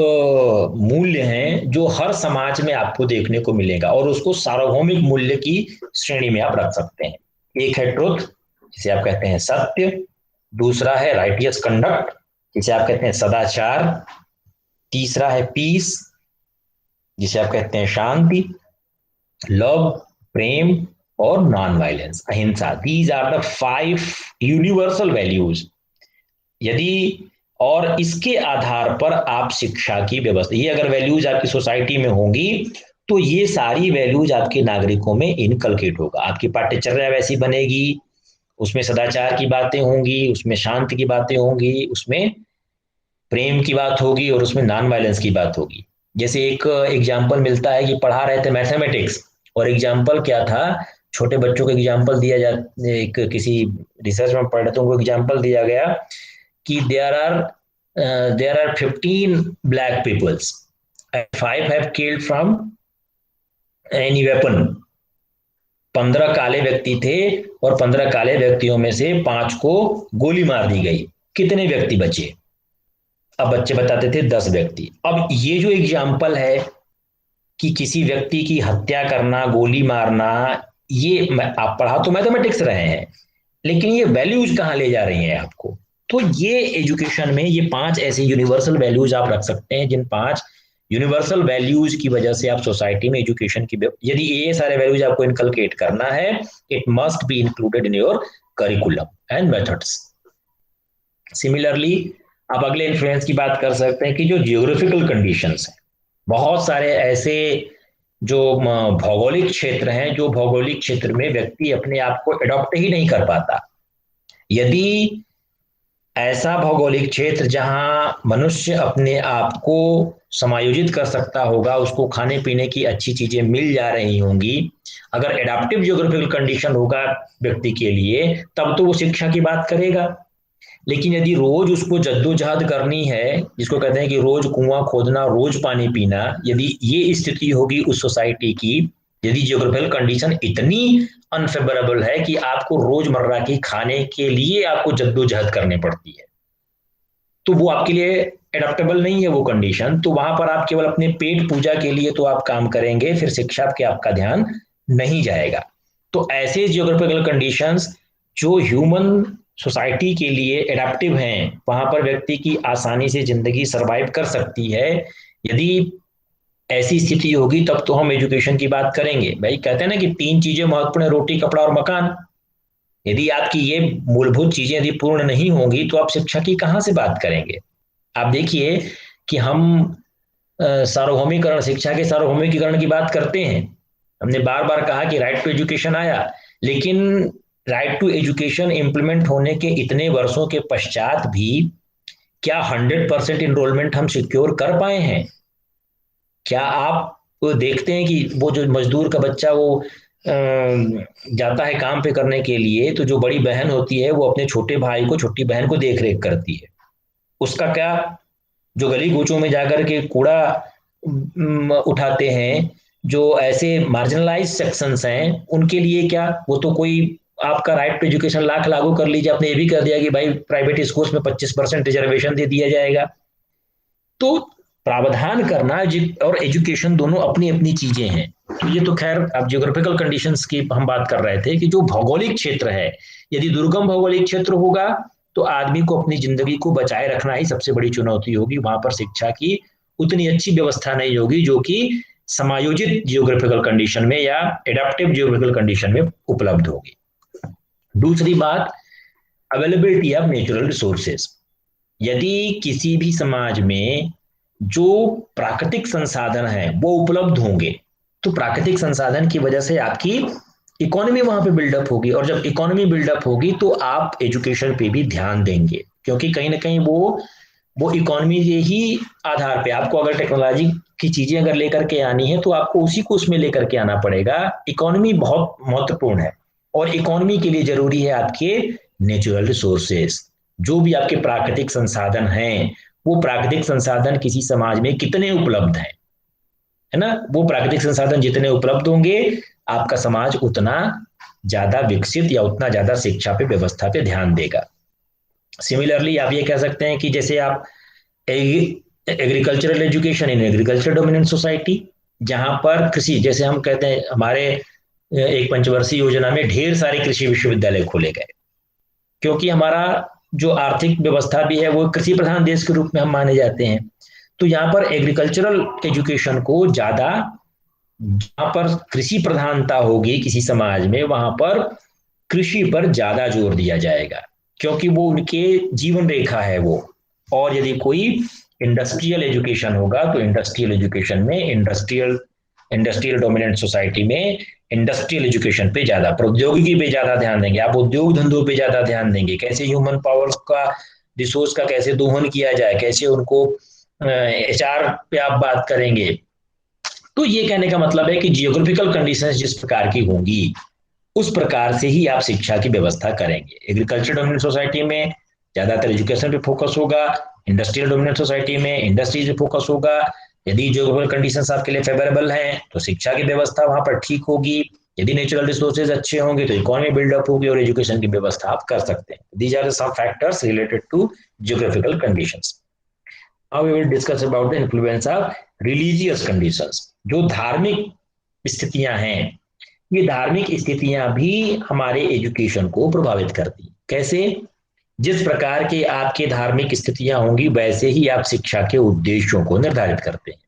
मूल्य हैं जो हर समाज में आपको देखने को मिलेगा, और उसको सार्वभौमिक मूल्य की श्रेणी में आप रख सकते हैं। एक है ट्रुथ, जिसे आप कहते हैं सत्य। दूसरा है राइटियस कंडक्ट, जिसे आप कहते हैं सदाचार, तीसरा है पीस, जिसे आप कहते हैं शांति, लव प्रेम, और नॉन वायलेंस अहिंसा। These are the 5 universal values. यदि और इसके आधार पर आप शिक्षा की व्यवस्था, ये अगर वैल्यूज आपकी सोसाइटी में होंगी तो ये सारी वैल्यूज आपके नागरिकों में इनकलकेट होगा। आपकी पाठ्यचर्या वैसी बनेगी, उसमें सदाचार की बातें होंगी, उसमें शांति की बातें होंगी, उसमें प्रेम की बात होगी, और उसमें नॉन वायलेंस की बात होगी। जैसे एक एग्जाम्पल मिलता है कि पढ़ा रहे थे मैथमेटिक्स, और एग्जाम्पल क्या था, छोटे बच्चों को एग्जाम्पल दिया जा, एक किसी रिसर्च में पढ़ रहे थे, उनको एग्जाम्पल दिया गया कि there are 15 black peoples and 5 have killed from any weapon. 15 काले व्यक्ति थे और 15 काले व्यक्तियों में से 5 को गोली मार दी गई। कितने व्यक्ति बचे? अब बच्चे बताते थे 10 व्यक्ति। अब ये जो एग्जाम्पल है कि किसी व्यक्ति की हत्या करना, गोली मारना, ये आप पढ़ा तो मैथमेटिक्स रहे हैं, लेकिन ये वैल्यूज कहाँ ले जा रही हैं आपको? तो ये एजुकेशन में ये 5 ऐसे यूनिवर्सल वैल्यूज आप रख सकते हैं, जिन 5 यूनिवर्सल वैल्यूज की वजह से आप सोसाइटी में एजुकेशन की, यदि ये सारे वैल्यूज आपको इनकलकेट करना है, it must be included in your curriculum and methods. Similarly आप अगले इन्फ्लुएंस की बात कर सकते हैं कि जो जियोग्राफिकल कंडीशंस हैं, बहुत सारे ऐसे जो भौगोलिक क्षेत्र हैं, जो भौगोलिक क्षेत्र में व्यक्ति अपने आप को एडॉप्ट ही नहीं कर पाता। यदि ऐसा भौगोलिक क्षेत्र जहां मनुष्य अपने आप को समायोजित कर सकता होगा, उसको खाने पीने की अच्छी चीजें मिल जा रही होंगी, अगर एडाप्टिव जियोग्राफिकल कंडीशन होगा व्यक्ति के लिए, तब तो वो शिक्षा की बात करेगा। लेकिन यदि रोज उसको जद्दोजहद करनी है, जिसको कहते हैं कि रोज कुआं खोदना, रोज पानी पीना, यदि ये स्थिति होगी उस सोसाइटी की, यदि जियोग्राफिकल कंडीशन इतनी अनफेवरेबल है कि आपको रोजमर्रा की खाने के लिए आपको जद्दोजहद करनी पड़ती है, तो वो आपके लिए एडाप्टेबल नहीं है वो कंडीशन। तो वहां पर आप केवल अपने पेट पूजा के लिए तो आप काम करेंगे, फिर शिक्षा पे आपका ध्यान नहीं जाएगा। तो ऐसे जियोग्राफिकल कंडीशंस जो ह्यूमन सोसाइटी के लिए एडाप्टिव हैं, वहां पर व्यक्ति की आसानी से जिंदगी सरवाइव कर सकती है, यदि ऐसी स्थिति होगी तब तो हम एजुकेशन की बात करेंगे। भाई कहते हैं ना कि 3 चीजें महत्वपूर्ण है, रोटी, कपड़ा और मकान। यदि आपकी ये मूलभूत चीजें यदि पूर्ण नहीं होंगी तो आप शिक्षा की कहां से बात करेंगे? आप देखिए कि हम सार्वभौमिकरण, शिक्षा के सार्वभौमिकरण की बात करते हैं। हमने बार बार कहा कि राइट टू एजुकेशन आया, लेकिन राइट टू एजुकेशन इंप्लीमेंट होने के इतने वर्षों के पश्चात भी क्या 100% इनरोलमेंट हम सिक्योर कर पाए हैं? क्या आप देखते हैं कि वो जो मजदूर का बच्चा वो जाता है काम पे करने के लिए, तो जो बड़ी बहन होती है वो अपने छोटे भाई को, छोटी बहन को देख रेख करती है। उसका क्या, जो गली कूचों में जाकर के कूड़ा उठाते हैं, जो ऐसे मार्जिनलाइज सेक्शंस हैं, उनके लिए क्या, वो तो कोई आपका राइट टू एजुकेशन लाख लागू कर लीजिए, आपने ये भी कर दिया कि भाई प्राइवेट स्कूल्स में 25% रिजर्वेशन दे दिया जाएगा। तो प्रावधान करना और एजुकेशन दोनों अपनी अपनी चीजें हैं। तो ये तो खैर अब जियोग्राफिकल कंडीशंस की हम बात कर रहे थे कि जो भौगोलिक क्षेत्र है, यदि दुर्गम भौगोलिक क्षेत्र होगा तो आदमी को अपनी जिंदगी को बचाए रखना ही सबसे बड़ी चुनौती होगी। वहां पर शिक्षा की उतनी अच्छी व्यवस्था नहीं होगी जो कि समायोजित जियोग्राफिकल कंडीशन में या एडाप्टिव जियोग्राफिकल कंडीशन में उपलब्ध होगी। दूसरी बात, अवेलेबिलिटी ऑफ नेचुरल रिसोर्सेज। यदि किसी भी समाज में जो प्राकृतिक संसाधन है वो उपलब्ध होंगे, तो प्राकृतिक संसाधन की वजह से आपकी इकोनॉमी वहां पे बिल्डअप होगी, और जब इकोनॉमी बिल्डअप होगी तो आप एजुकेशन पे भी ध्यान देंगे, क्योंकि कहीं ना कहीं वो इकोनॉमी के ही आधार पे आपको अगर टेक्नोलॉजी की चीजें अगर लेकर के आनी है तो आपको उसी को उसमें लेकर के आना पड़ेगा। इकोनॉमी बहुत महत्वपूर्ण है, और इकोनॉमी के लिए जरूरी है आपके नेचुरल रिसोर्सेस। जो भी आपके प्राकृतिक संसाधन हैं, वो प्राकृतिक संसाधन किसी समाज में कितने उपलब्ध हैं, है ना, वो प्राकृतिक संसाधन जितने उपलब्ध होंगे आपका समाज उतना ज्यादा विकसित या उतना ज्यादा शिक्षा पे, व्यवस्था पे ध्यान देगा। सिमिलरली आप ये कह सकते हैं कि जैसे आप agricultural education in agriculture dominant society, जहां पर कृषि, जैसे हम कहते हैं हमारे एक पंचवर्षीय योजना में ढेर सारे कृषि विश्वविद्यालय खोले गए, क्योंकि हमारा जो आर्थिक व्यवस्था भी है वो कृषि प्रधान देश के रूप में हम माने जाते हैं। तो यहाँ पर एग्रीकल्चरल एजुकेशन को ज्यादा, जहां पर कृषि प्रधानता होगी किसी समाज में, वहां पर कृषि पर ज्यादा जोर दिया जाएगा, क्योंकि वो उनके जीवन रेखा है वो। और यदि कोई इंडस्ट्रियल एजुकेशन होगा तो इंडस्ट्रियल एजुकेशन में, इंडस्ट्रियल डोमिनेंट सोसाइटी में इंडस्ट्रियल एजुकेशन पे ज्यादा, प्रौद्योगिकी पे ज्यादा ध्यान देंगे, आप उद्योग धंधों पे ज्यादा ध्यान देंगे, कैसे ह्यूमन पावर का, रिसोर्स का कैसे दोहन किया जाए, कैसे उनको एचआर पे आप बात करेंगे। तो ये कहने का मतलब है कि जियोग्राफिकल कंडीशंस जिस प्रकार की होंगी उस प्रकार से ही आप शिक्षा की व्यवस्था करेंगे। एग्रीकल्चर डोमिनेंट सोसाइटी में ज्यादातर एजुकेशन पे फोकस होगा, इंडस्ट्रियल डोमिनेंट सोसाइटी में इंडस्ट्रीज पे फोकस होगा। यदि जियोग्राफिकल कंडीशंस आपके लिए फेवरेबल हैं तो शिक्षा की व्यवस्था वहां पर ठीक होगी। यदि नेचुरल रिसोर्सेज अच्छे होंगे तो इकोनॉमी बिल्डअप होगी और एजुकेशन की व्यवस्था आप कर सकते हैं। These are some factors related to geographical conditions. Now we will discuss about the influence of religious conditions। जो धार्मिक स्थितियां हैं, ये धार्मिक स्थितियां भी हमारे एजुकेशन को प्रभावित करती हैं। कैसे? जिस प्रकार के आपके धार्मिक स्थितियां होंगी वैसे ही आप शिक्षा के उद्देश्यों को निर्धारित करते हैं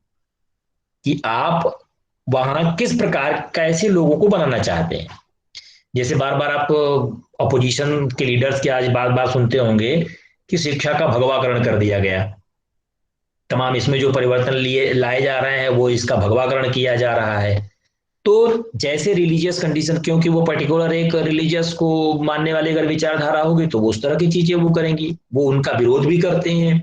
कि आप वहां किस प्रकार, कैसे लोगों को बनाना चाहते हैं। जैसे बार बार आप अपोजिशन के लीडर्स के आज बार बार सुनते होंगे कि शिक्षा का भगवाकरण कर दिया गया, तमाम इसमें जो परिवर्तन लाए जा रहे हैं वो इसका भगवाकरण किया जा रहा है। तो जैसे रिलीजियस कंडीशन, क्योंकि वो पर्टिकुलर एक रिलीजियस को मानने वाले अगर विचारधारा होगी तो वो उस तरह की चीजें वो करेंगी, वो उनका विरोध भी करते हैं।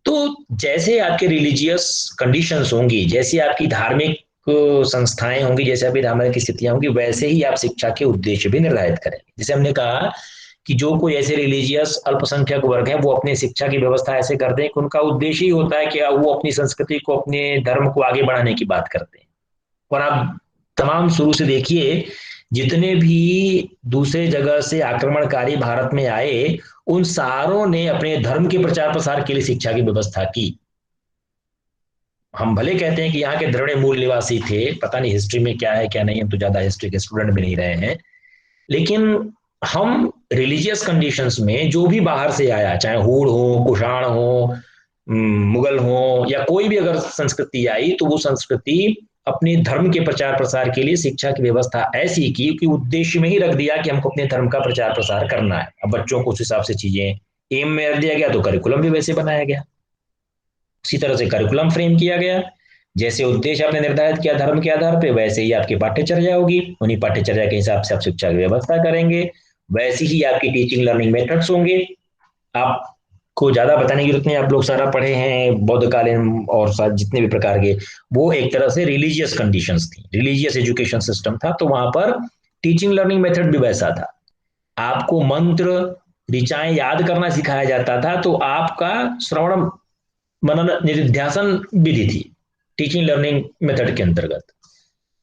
तो जैसे आपके रिलीजियस कंडीशंस होंगी, जैसे आपकी धार्मिक संस्थाएं होंगी, जैसे आपकी धार्मिक स्थितियां होंगी, वैसे ही आप शिक्षा के उद्देश्य भी निर्धारित करेंगे। जैसे हमने कहा कि जो कोई ऐसे रिलीजियस अल्पसंख्यक वर्ग है वो अपने शिक्षा की व्यवस्था ऐसे करते हैं कि उनका उद्देश्य ही होता है कि वो अपनी संस्कृति को, अपने धर्म को आगे बढ़ाने की बात करते हैं। और आप तमाम शुरू से देखिए, जितने भी दूसरे जगह से आक्रमणकारी भारत में आए उन सारों ने अपने धर्म के प्रचार प्रसार के लिए शिक्षा की व्यवस्था की। हम भले कहते हैं कि यहाँ के द्रविड़ मूल निवासी थे, पता नहीं हिस्ट्री में क्या है क्या नहीं, हम तो ज्यादा हिस्ट्री के स्टूडेंट भी नहीं रहे हैं, लेकिन हम रिलीजियस कंडीशंस में जो भी बाहर से आया, चाहे हूण हो, कुषाण हो, मुगल हो, या कोई भी अगर संस्कृति आई, तो वो संस्कृति अपने धर्म के प्रचार प्रसार के लिए शिक्षा की व्यवस्था ऐसी की कि उद्देश्य में ही रख दिया कि हमको अपने धर्म का प्रचार प्रसार करना है। अब बच्चों को उस हिसाब से चीजें एम में रख दिया गया, तो करिकुलम भी वैसे बनाया गया, उसी तरह से करिकुलम फ्रेम किया गया। जैसे उद्देश्य आपने निर्धारित किया धर्म के आधार पर, वैसे ही आपकी पाठ्यचर्या होगी, उन्हीं पाठ्यचर्या के हिसाब से आप शिक्षा की व्यवस्था करेंगे, वैसी ही आपकी टीचिंग लर्निंग मेथड्स होंगे। आपको ज्यादा बताने की जरूरत नहीं, आप लोग सारा पढ़े हैं, बौद्धकालीन और जितने भी प्रकार के, वो एक तरह से रिलीजियस कंडीशंस थी, रिलीजियस एजुकेशन सिस्टम था। तो वहां पर टीचिंग लर्निंग मेथड भी वैसा था, आपको मंत्र ऋचाएं याद करना सिखाया जाता था। तो आपका श्रवण मनन निधिध्यासन विधि थी टीचिंग लर्निंग मेथड के अंतर्गत,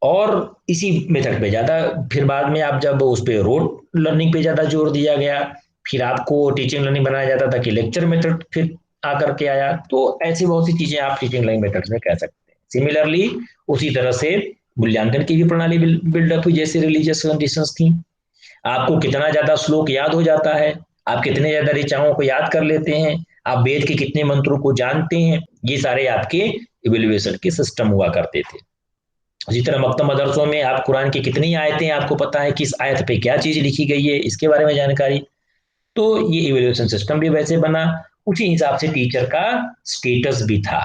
और इसी मेथड पे ज्यादा, फिर बाद में आप जब उस पे रोड लर्निंग पे ज्यादा जोर दिया गया, फिर आपको टीचिंग लर्निंग बनाया जाता था कि लेक्चर मेथड फिर आकर के आया। तो ऐसी बहुत सी चीजें आप टीचिंग लर्निंग मेथड में कह सकते हैं। सिमिलरली उसी तरह से मूल्यांकन की भी प्रणाली बिल्डअप हुई, जैसे रिलीजियस कंडीशंस थी। आपको कितना ज्यादा श्लोक याद हो जाता है, आप कितने ज्यादा ऋचाओं को याद कर लेते हैं, आप वेद के कितने मंत्रों को जानते हैं, ये सारे आपके इवेल्युएशन के सिस्टम हुआ करते थे। इसी तरह मक्तब मदरसों में आप कुरान की कितनी आयतें, आपको पता है किस आयत पे क्या चीज लिखी गई है, इसके बारे में जानकारी। तो ये इवेल्युएशन सिस्टम भी वैसे बना, उसी हिसाब से टीचर का स्टेटस भी था,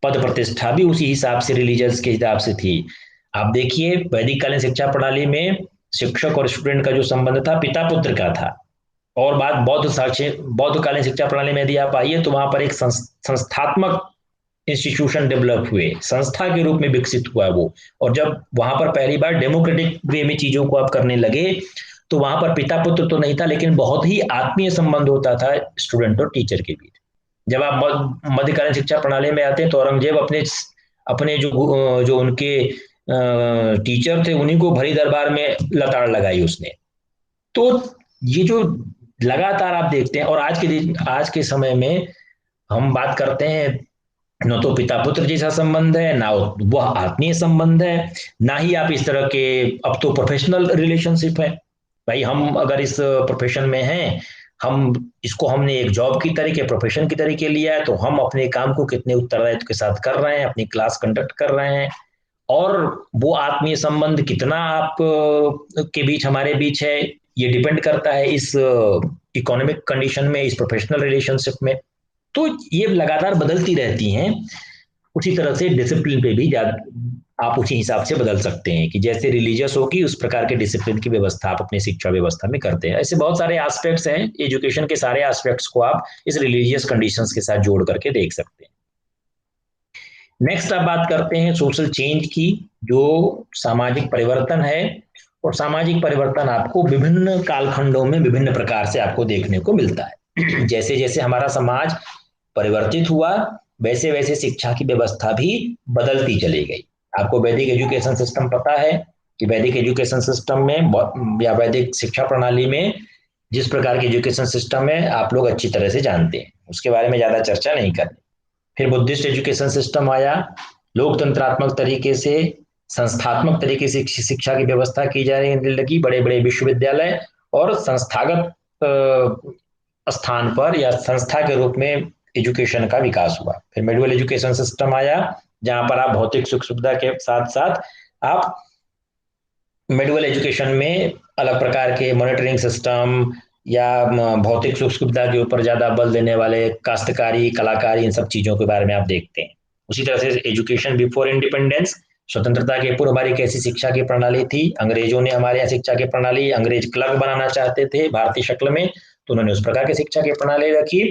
पद प्रतिष्ठा भी उसी हिसाब से रिलीजियस के हिसाब से थी। आप देखिए वैदिक कालीन शिक्षा प्रणाली में शिक्षक और स्टूडेंट का जो संबंध था पिता पुत्र का था, और बात बौद्धकालीन शिक्षा प्रणाली में यदि आप आइए तो वहां पर एक संस्थात्मक इंस्टीट्यूशन डेवलप हुए, संस्था के रूप में विकसित हुआ वो। और जब वहां पर पहली बार डेमोक्रेटिक वे में चीजों को आप करने लगे तो वहां पर पिता पुत्र तो नहीं था, लेकिन बहुत ही आत्मीय संबंध होता था स्टूडेंट और टीचर के बीच। जब आप मध्यकालीन शिक्षा प्रणाली में आते हैं तो औरंगजेब अपने जो उनके टीचर थे उन्हीं को भरी दरबार में लताड़ लगाई उसने। तो ये जो लगातार आप देखते हैं, और आज के समय में हम बात करते हैं, न तो पिता पुत्र जैसा संबंध है, ना वह आत्मीय संबंध है, ना ही आप इस तरह के, अब तो प्रोफेशनल रिलेशनशिप है। भाई हम अगर इस प्रोफेशन में हैं हमने एक जॉब की तरीके, प्रोफेशन की तरीके लिया है, तो हम अपने काम को कितने उत्तरदायित्व के साथ कर रहे हैं, अपनी क्लास कंडक्ट कर रहे हैं, और वो आत्मीय संबंध कितना आप के बीच, हमारे बीच है, ये डिपेंड करता है इस इकोनॉमिक कंडीशन में, इस प्रोफेशनल रिलेशनशिप में। तो ये लगातार बदलती रहती हैं। उसी तरह से डिसिप्लिन पे भी आप उसी हिसाब से बदल सकते हैं कि जैसे रिलीजियस होगी उस प्रकार के डिसिप्लिन की व्यवस्था आप अपनी शिक्षा व्यवस्था में करते हैं। ऐसे बहुत सारे एस्पेक्ट्स हैं, एजुकेशन के सारे एस्पेक्ट्स को आप इस रिलीजियस कंडीशंस के साथ जोड़ करके देख सकते हैं। नेक्स्ट आप बात करते हैं सोशल चेंज की, जो सामाजिक परिवर्तन है। और सामाजिक परिवर्तन आपको विभिन्न कालखंडों में विभिन्न प्रकार से आपको देखने को मिलता है। जैसे जैसे हमारा समाज परिवर्तित हुआ, वैसे वैसे शिक्षा की व्यवस्था भी बदलती चली गई। आपको वैदिक एजुकेशन सिस्टम पता है कि वैदिक एजुकेशन सिस्टम में या वैदिक शिक्षा प्रणाली में जिस प्रकार की एजुकेशन सिस्टम है आप लोग अच्छी तरह से जानते हैं, उसके बारे में ज्यादा चर्चा नहीं करनी। फिर बुद्धिस्ट एजुकेशन सिस्टम आया, लोकतंत्रात्मक तरीके से, संस्थात्मक तरीके से शिक्षा की व्यवस्था की जाने लगी। बड़े बड़े विश्वविद्यालय और संस्थागत स्थान पर या संस्था के रूप में एजुकेशन का विकास हुआ। फिर मिडिवल एजुकेशन सिस्टम आया, जहां पर आप भौतिक सुख सुविधा के साथ साथ आप मिडिवल एजुकेशन में अलग प्रकार के मॉनिटरिंग सिस्टम या भौतिक सुख सुविधा के ऊपर ज्यादा बल देने वाले काश्तकारी, कलाकारी, इन सब चीजों के बारे में आप देखते हैं। उसी तरह से एजुकेशन बिफोर इंडिपेंडेंस, स्वतंत्रता के पूर्व हमारी कैसी शिक्षा की प्रणाली थी। अंग्रेजों ने हमारे यहाँ शिक्षा की प्रणाली, अंग्रेज क्लर्क बनाना चाहते थे भारतीय शक्ल में, तो उन्होंने उस प्रकार की शिक्षा की प्रणाली रखी।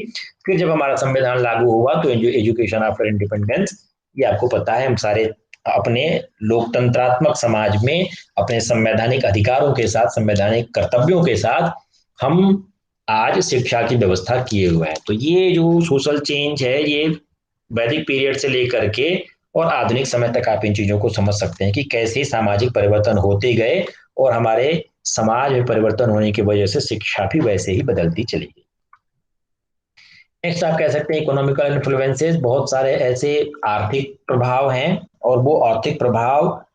फिर जब हमारा संविधान लागू हुआ तो एजुकेशन आफ्टर इंडिपेंडेंस, ये आपको पता है, हम सारे अपने लोकतंत्रात्मक समाज में अपने संवैधानिक अधिकारों के साथ, संवैधानिक कर्तव्यों के साथ हम आज शिक्षा की व्यवस्था किए हुए हैं। तो ये जो सोशल चेंज है, ये वैदिक पीरियड से लेकर के और आधुनिक समय तक आप इन चीजों को समझ सकते हैं कि कैसे सामाजिक परिवर्तन होते गए और हमारे समाज में परिवर्तन होने की वजह से शिक्षा भी वैसे ही बदलती चली गई। नेक्स्ट आप कह सकते हैं इकोनॉमिकल इन्फ्लुएंसेस। बहुत सारे ऐसे आर्थिक प्रभाव हैं और वो आर्थिक प्रभाव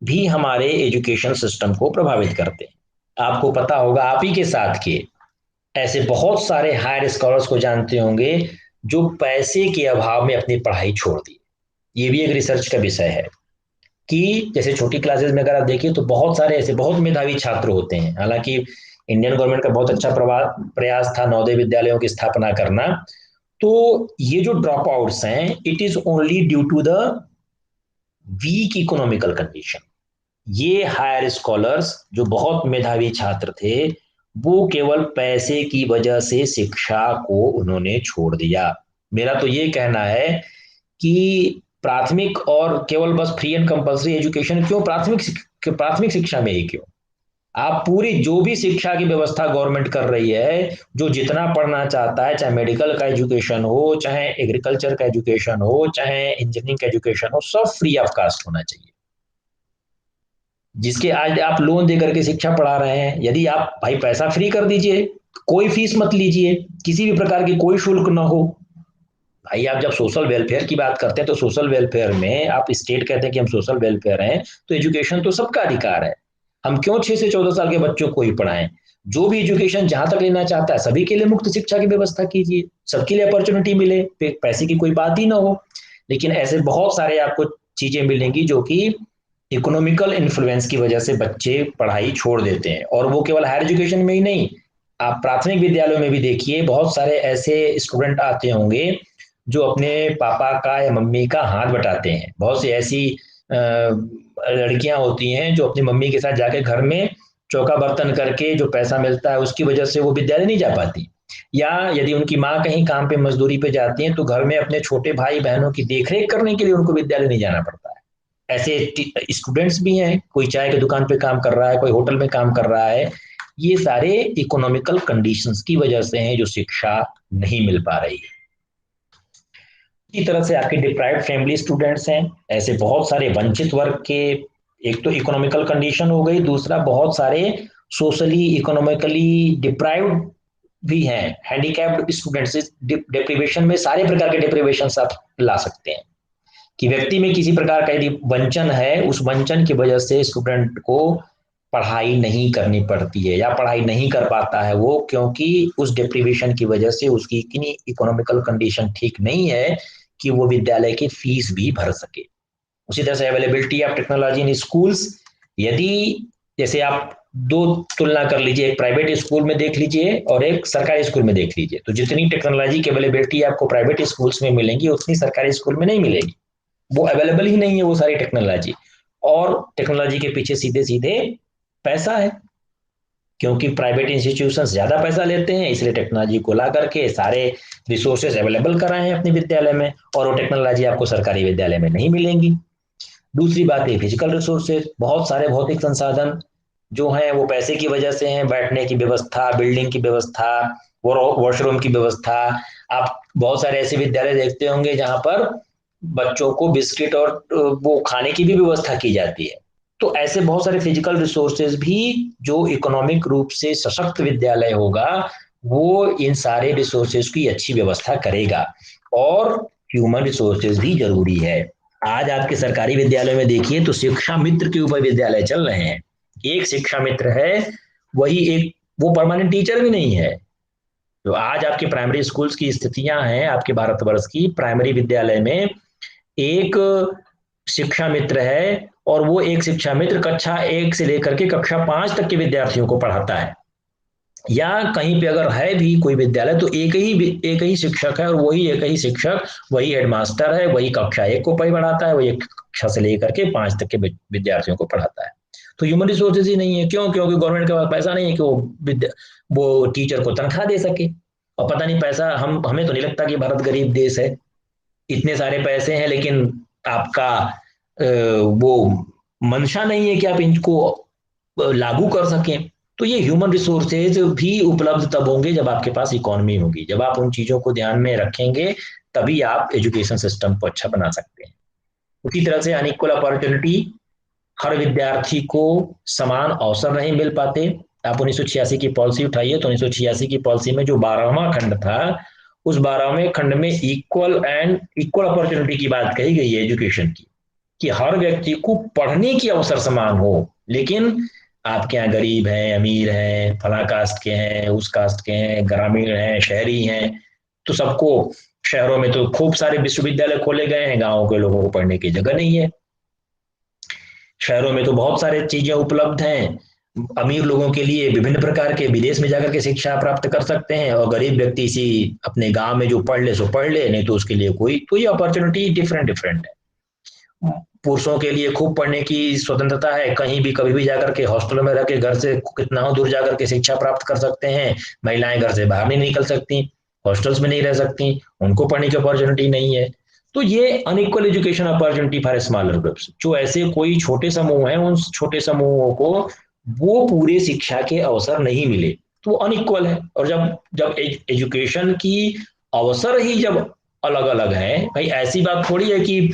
भी हमारे एजुकेशन सिस्टम को प्रभावित करते हैं। आपको पता होगा, आप ही के साथ के ऐसे बहुत सारे हायर स्कॉलर्स को जानते होंगे जो पैसे के अभाव में अपनी पढ़ाई छोड़ दी। ये भी एक रिसर्च का विषय है कि जैसे छोटी क्लासेस में अगर आप देखिए तो बहुत सारे ऐसे बहुत मेधावी छात्र होते हैं। हालांकि इंडियन गवर्नमेंट का बहुत अच्छा प्रयास था नवोदय विद्यालयों की स्थापना करना, तो ये जो ड्रॉप आउट्स हैं, it is only due to the weak economical condition. ये हायर स्कॉलर्स जो बहुत मेधावी छात्र थे, वो केवल पैसे की वजह से शिक्षा को उन्होंने छोड़ दिया। मेरा तो ये कहना है कि प्राथमिक और केवल बस फ्री एंड कंपल्सरी एजुकेशन क्यों, प्राथमिक शिक्षा में ही क्यों, आप पूरी जो भी शिक्षा की व्यवस्था गवर्नमेंट कर रही है, जो जितना पढ़ना चाहता है, चाहे मेडिकल का एजुकेशन हो, चाहे एग्रीकल्चर का एजुकेशन हो, चाहे इंजीनियरिंग का एजुकेशन हो, सब फ्री ऑफ कास्ट होना चाहिए। जिसके आज आप लोन दे करके शिक्षा पढ़ा रहे हैं, यदि आप भाई पैसा फ्री कर दीजिए, कोई फीस मत लीजिए, किसी भी प्रकार की कोई शुल्क ना हो। भाई आप जब सोशल वेलफेयर की बात करते हैं तो सोशल वेलफेयर में आप स्टेट कहते हैं कि हम सोशल वेलफेयर हैं, तो एजुकेशन तो सबका अधिकार है। हम क्यों 6 से 14 साल के बच्चों को ही पढ़ाएं? जो भी एजुकेशन जहां तक लेना चाहता है सभी के लिए मुफ्त शिक्षा की व्यवस्था कीजिए, सबके लिए अपॉर्चुनिटी मिले, पैसे की कोई बात ही ना हो। लेकिन ऐसे बहुत सारे आपको चीजें मिलेंगी जो कि इकोनॉमिकल इन्फ्लुएंस की वजह से बच्चे पढ़ाई छोड़ देते हैं। और वो केवल हायर एजुकेशन में ही नहीं, आप प्राथमिक विद्यालयों में भी देखिए, बहुत सारे ऐसे स्टूडेंट आते होंगे जो अपने पापा का या मम्मी का हाथ बटाते हैं। बहुत सी ऐसी लड़कियां होती हैं जो अपनी मम्मी के साथ जाके घर में चौका बर्तन करके जो पैसा मिलता है उसकी वजह से वो विद्यालय नहीं जा पाती, या यदि उनकी माँ कहीं काम पे मजदूरी पे जाती है तो घर में अपने छोटे भाई बहनों की देखरेख करने के लिए उनको विद्यालय नहीं जाना पड़ता है। ऐसे स्टूडेंट्स भी हैं, कोई चाय की दुकान पे काम कर रहा है, कोई होटल में काम कर रहा है। ये सारे इकोनॉमिकल कंडीशंस की वजह से हैं जो शिक्षा नहीं मिल पा रही है। इसी तरह से आपके डिप्राइव्ड फैमिली स्टूडेंट्स हैं, ऐसे बहुत सारे वंचित वर्ग के, एक तो इकोनॉमिकल कंडीशन हो गई, दूसरा बहुत सारे सोशली इकोनॉमिकली डिप्राइव्ड भी हैं, हैंडीकैप्ड स्टूडेंट्स। डिप्रीवेशन में सारे प्रकार के डिप्रीवेशन आप ला सकते हैं कि व्यक्ति में किसी प्रकार का यदि वंचन है, उस वंचन की वजह से स्टूडेंट को पढ़ाई नहीं करनी पड़ती है या पढ़ाई नहीं कर पाता है वो, क्योंकि उस डिप्रीवेशन की वजह से उसकी इतनी इकोनॉमिकल कंडीशन ठीक नहीं है कि वो विद्यालय की फीस भी भर सके। उसी तरह से availability of technology in schools, यदि जैसे आप दो तुलना कर लीजिए, एक प्राइवेट स्कूल में देख लीजिए और एक सरकारी स्कूल में देख लीजिए, तो जितनी टेक्नोलॉजी की अवेलेबिलिटी आपको प्राइवेट स्कूल्स में मिलेंगी उतनी सरकारी स्कूल में नहीं मिलेगी। वो अवेलेबल ही नहीं है वो सारी टेक्नोलॉजी, और टेक्नोलॉजी के पीछे सीधे सीधे पैसा है, क्योंकि प्राइवेट इंस्टीट्यूशन ज्यादा पैसा लेते हैं, इसलिए टेक्नोलॉजी को ला करके सारे रिसोर्सेज अवेलेबल कराए हैं अपने विद्यालय में, और वो टेक्नोलॉजी आपको सरकारी विद्यालय में नहीं मिलेंगी। दूसरी बात है फिजिकल रिसोर्सेज, बहुत सारे भौतिक संसाधन जो हैं वो पैसे की वजह से हैं, बैठने की व्यवस्था, बिल्डिंग की व्यवस्था, वॉशरूम की व्यवस्था। आप बहुत सारे ऐसे विद्यालय देखते होंगे जहां पर बच्चों को बिस्किट और वो खाने की भी व्यवस्था की जाती है। तो ऐसे बहुत सारे फिजिकल रिसोर्सेज भी, जो इकोनॉमिक रूप से सशक्त विद्यालय होगा वो इन सारे रिसोर्सेज की अच्छी व्यवस्था करेगा, और ह्यूमन रिसोर्सेज भी जरूरी है। आज आपके सरकारी विद्यालय में देखिए तो शिक्षा मित्र के ऊपर विद्यालय चल रहे हैं। एक शिक्षा मित्र है, वही एक, वो परमानेंट टीचर भी नहीं है। तो आज आपके प्राइमरी स्कूल्स की स्थितियां हैं आपके भारतवर्ष की, प्राइमरी विद्यालय में एक शिक्षा मित्र है, और वो एक शिक्षा मित्र कक्षा 1 से लेकर के कक्षा 5 तक के विद्यार्थियों को पढ़ाता है। या कहीं पे अगर है भी कोई विद्यालय तो एक ही शिक्षक है, और वही एक ही शिक्षक, वही हेडमास्टर है, वही कक्षा 1 को पढ़ाता है, वही कक्षा से लेकर के 5 तक के विद्यार्थियों को पढ़ाता है। तो ह्यूमन रिसोर्सेज ही नहीं है। क्यों? क्योंकि गवर्नमेंट के पास पैसा नहीं है कि वो टीचर को तनख्वाह दे सके। और पता नहीं पैसा, हमें तो नहीं लगता कि भारत गरीब देश है, इतने सारे पैसे हैं, लेकिन आपका वो मंशा नहीं है कि आप इनको लागू कर सकें। तो ये ह्यूमन रिसोर्सेज भी उपलब्ध तब होंगे जब आपके पास इकोनॉमी होगी। जब आप उन चीजों को ध्यान में रखेंगे तभी आप एजुकेशन सिस्टम को अच्छा बना सकते हैं। उसी तरह से अनइक्वल अपॉर्चुनिटी, हर विद्यार्थी को समान अवसर नहीं मिल पाते। आप 1986 की पॉलिसी उठाइए तो 1986 की पॉलिसी में जो 12वां खंड था, उस 12वें खंड में इक्वल अपॉर्चुनिटी की बात कही गई है एजुकेशन की, कि हर व्यक्ति को पढ़ने की अवसर समान हो। लेकिन आपके यहाँ गरीब हैं, अमीर हैं, फला कास्ट के हैं, उस कास्ट के हैं, ग्रामीण हैं, शहरी हैं, तो सबको, शहरों में तो खूब सारे विश्वविद्यालय खोले गए हैं, गांवों के लोगों को पढ़ने की जगह नहीं है। शहरों में तो बहुत सारे चीजें उपलब्ध हैं, अमीर लोगों के लिए विभिन्न प्रकार के विदेश में जाकर के शिक्षा प्राप्त कर सकते हैं, और गरीब व्यक्ति इसी अपने गांव में जो पढ़ ले सो पढ़ ले, नहीं तो उसके लिए कोई अपॉर्चुनिटी डिफरेंट है। पुरुषों के लिए खूब पढ़ने की स्वतंत्रता है, कहीं भी कभी भी जाकर के हॉस्टलों में रह के घर से कितना दूर जाकर के शिक्षा प्राप्त कर सकते हैं। महिलाएं घर से बाहर नहीं निकल सकती, हॉस्टल्स में नहीं रह सकती, उनको पढ़ने की अपॉर्चुनिटी नहीं है। तो ये unequal education opportunity for smaller groups, जो ऐसे कोई छोटे समूह हैं, उन छोटे समूहों को वो पूरे शिक्षा के अवसर नहीं मिले, तो वो अनइक्वल है। और जब एजुकेशन की अवसर ही जब अलग अलग है, भाई ऐसी बात थोड़ी है कि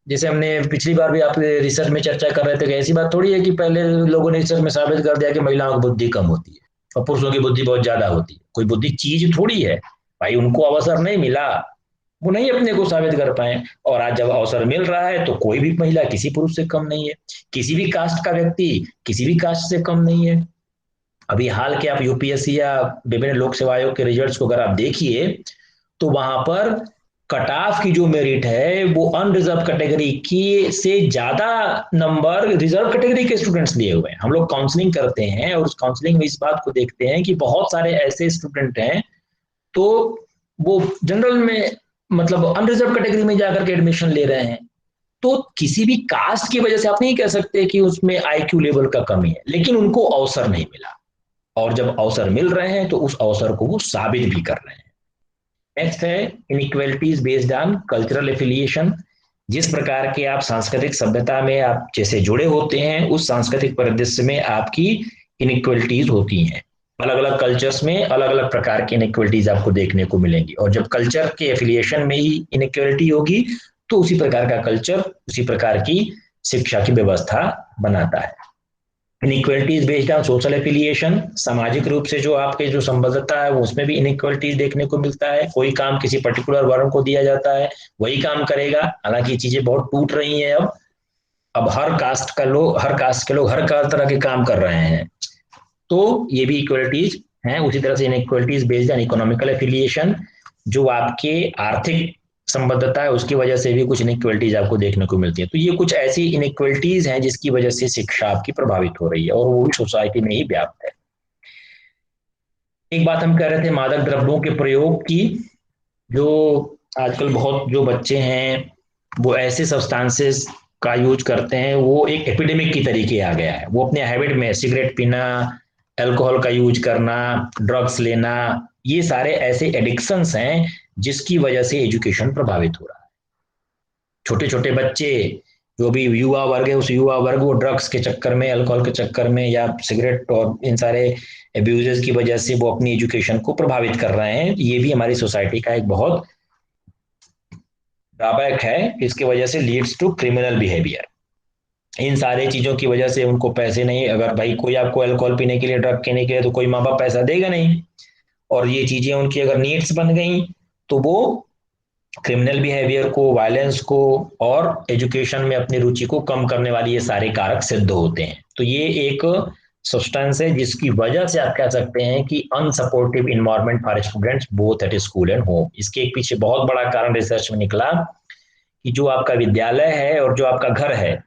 जैसे हमने पिछली बार भी आप रिसर्च में चर्चा कर रहे थे कि ऐसी बात थोड़ी है कि पहले लोगों ने रिसर्च में साबित कर दिया कि महिलाओं की बुद्धि कम होती है और पुरुषों की बुद्धि बहुत ज्यादा होती है। कोई बुद्धि चीज थोड़ी है भाई, उनको अवसर नहीं मिला, वो नहीं अपने को साबित कर पाए। और आज जब अवसर मिल रहा है तो कोई भी महिला किसी पुरुष से कम नहीं है, किसी भी कास्ट का व्यक्ति किसी भी कास्ट से कम नहीं है। अभी हाल के आप यूपीएससी या विभिन्न लोक सेवा आयोग के रिजल्ट्स को अगर आप देखिए तो वहां पर कट ऑफ की जो मेरिट है वो अनरिजर्व कैटेगरी की से ज्यादा नंबर रिजर्व कैटेगरी के स्टूडेंट्स लिए हुए हैं। हम लोग काउंसलिंग करते हैं और उस काउंसलिंग में इस बात को देखते हैं कि बहुत सारे ऐसे स्टूडेंट हैं तो वो जनरल में मतलब अनरिजर्व कैटेगरी में जाकर के एडमिशन ले रहे हैं। तो किसी भी कास्ट की वजह से आप नहीं कह सकते कि उसमें आईक्यू लेवल का कमी है, लेकिन उनको अवसर नहीं मिला, और जब अवसर मिल रहे हैं तो उस अवसर को वो साबित भी कर रहे हैं। नेक्स्ट है inequalities based on cultural affiliation. जिस प्रकार के आप सांस्कृतिक सभ्यता में आप जैसे जुड़े होते हैं, उस सांस्कृतिक परिदृश्य में आपकी इनइक्वालिटीज होती हैं। अलग अलग कल्चर्स में अलग अलग प्रकार की इनइक्वालिटीज आपको देखने को मिलेंगी, और जब कल्चर के एफिलिएशन में ही इनइक्वालिटी होगी तो उसी प्रकार का कल्चर उसी प्रकार की शिक्षा की व्यवस्था बनाता है। Inequalities based on social affiliation, सामाजिक रूप से जो आपके जो संबद्धता है वो उसमें भी इनइक्वालिटीज देखने को मिलता है। कोई काम किसी पर्टिकुलर वर्ण को दिया जाता है, वही काम करेगा, हालांकि ये चीजें बहुत टूट रही हैं अब, अब हर कास्ट के लोग हर तरह के काम कर रहे हैं, तो ये भी इक्वलिटीज हैं। उसी तरह से inequalities based on economical affiliation, जो आपके आर्थिक संबद्धता है उसकी वजह से भी कुछ इनइक्वलिटीज आपको देखने को मिलती है। तो ये कुछ ऐसी इनइक्वलिटीज हैं जिसकी वजह से शिक्षा आपकी प्रभावित हो रही है, और वो भी सोसाइटी में ही व्याप्त है। एक बात हम कह रहे थे मादक द्रव्यों के प्रयोग की, जो आजकल बहुत जो बच्चे हैं वो ऐसे सब्सटेंसेस का यूज करते हैं, वो एक एपिडेमिक की तरीके आ गया है। वो अपने हैबिट में सिगरेट पीना, अल्कोहल का यूज करना, ड्रग्स लेना, ये सारे ऐसे एडिक्शंस हैं जिसकी वजह से एजुकेशन प्रभावित हो रहा है। छोटे छोटे बच्चे जो भी युवा वर्ग है, उस युवा वर्ग वो ड्रग्स के चक्कर में, अल्कोहल के चक्कर में या सिगरेट और इन सारे एब्यूजेस की वजह से वो अपनी एजुकेशन को प्रभावित कर रहे हैं। ये भी हमारी सोसाइटी का एक बहुत ड्रॉबैक है। इसकी वजह से लीड्स टू क्रिमिनल बिहेवियर। इन सारे चीजों की वजह से उनको पैसे नहीं, अगर भाई कोई आपको अल्कोहल पीने के लिए, ड्रग पीने के लिए, तो कोई माँ बाप पैसा देगा नहीं, और ये चीजें उनकी अगर नीड्स बन गई तो वो क्रिमिनल बिहेवियर को, वायलेंस को और एजुकेशन में अपनी रुचि को कम करने वाली ये सारे कारक सिद्ध होते हैं। तो ये एक सब्सटेंस है जिसकी वजह से आप कह सकते हैं कि unsupportive environment for students both at school and home. इसके एक पीछे बहुत बड़ा कारण रिसर्च में निकला कि जो आपका विद्यालय है और जो आपका घर है,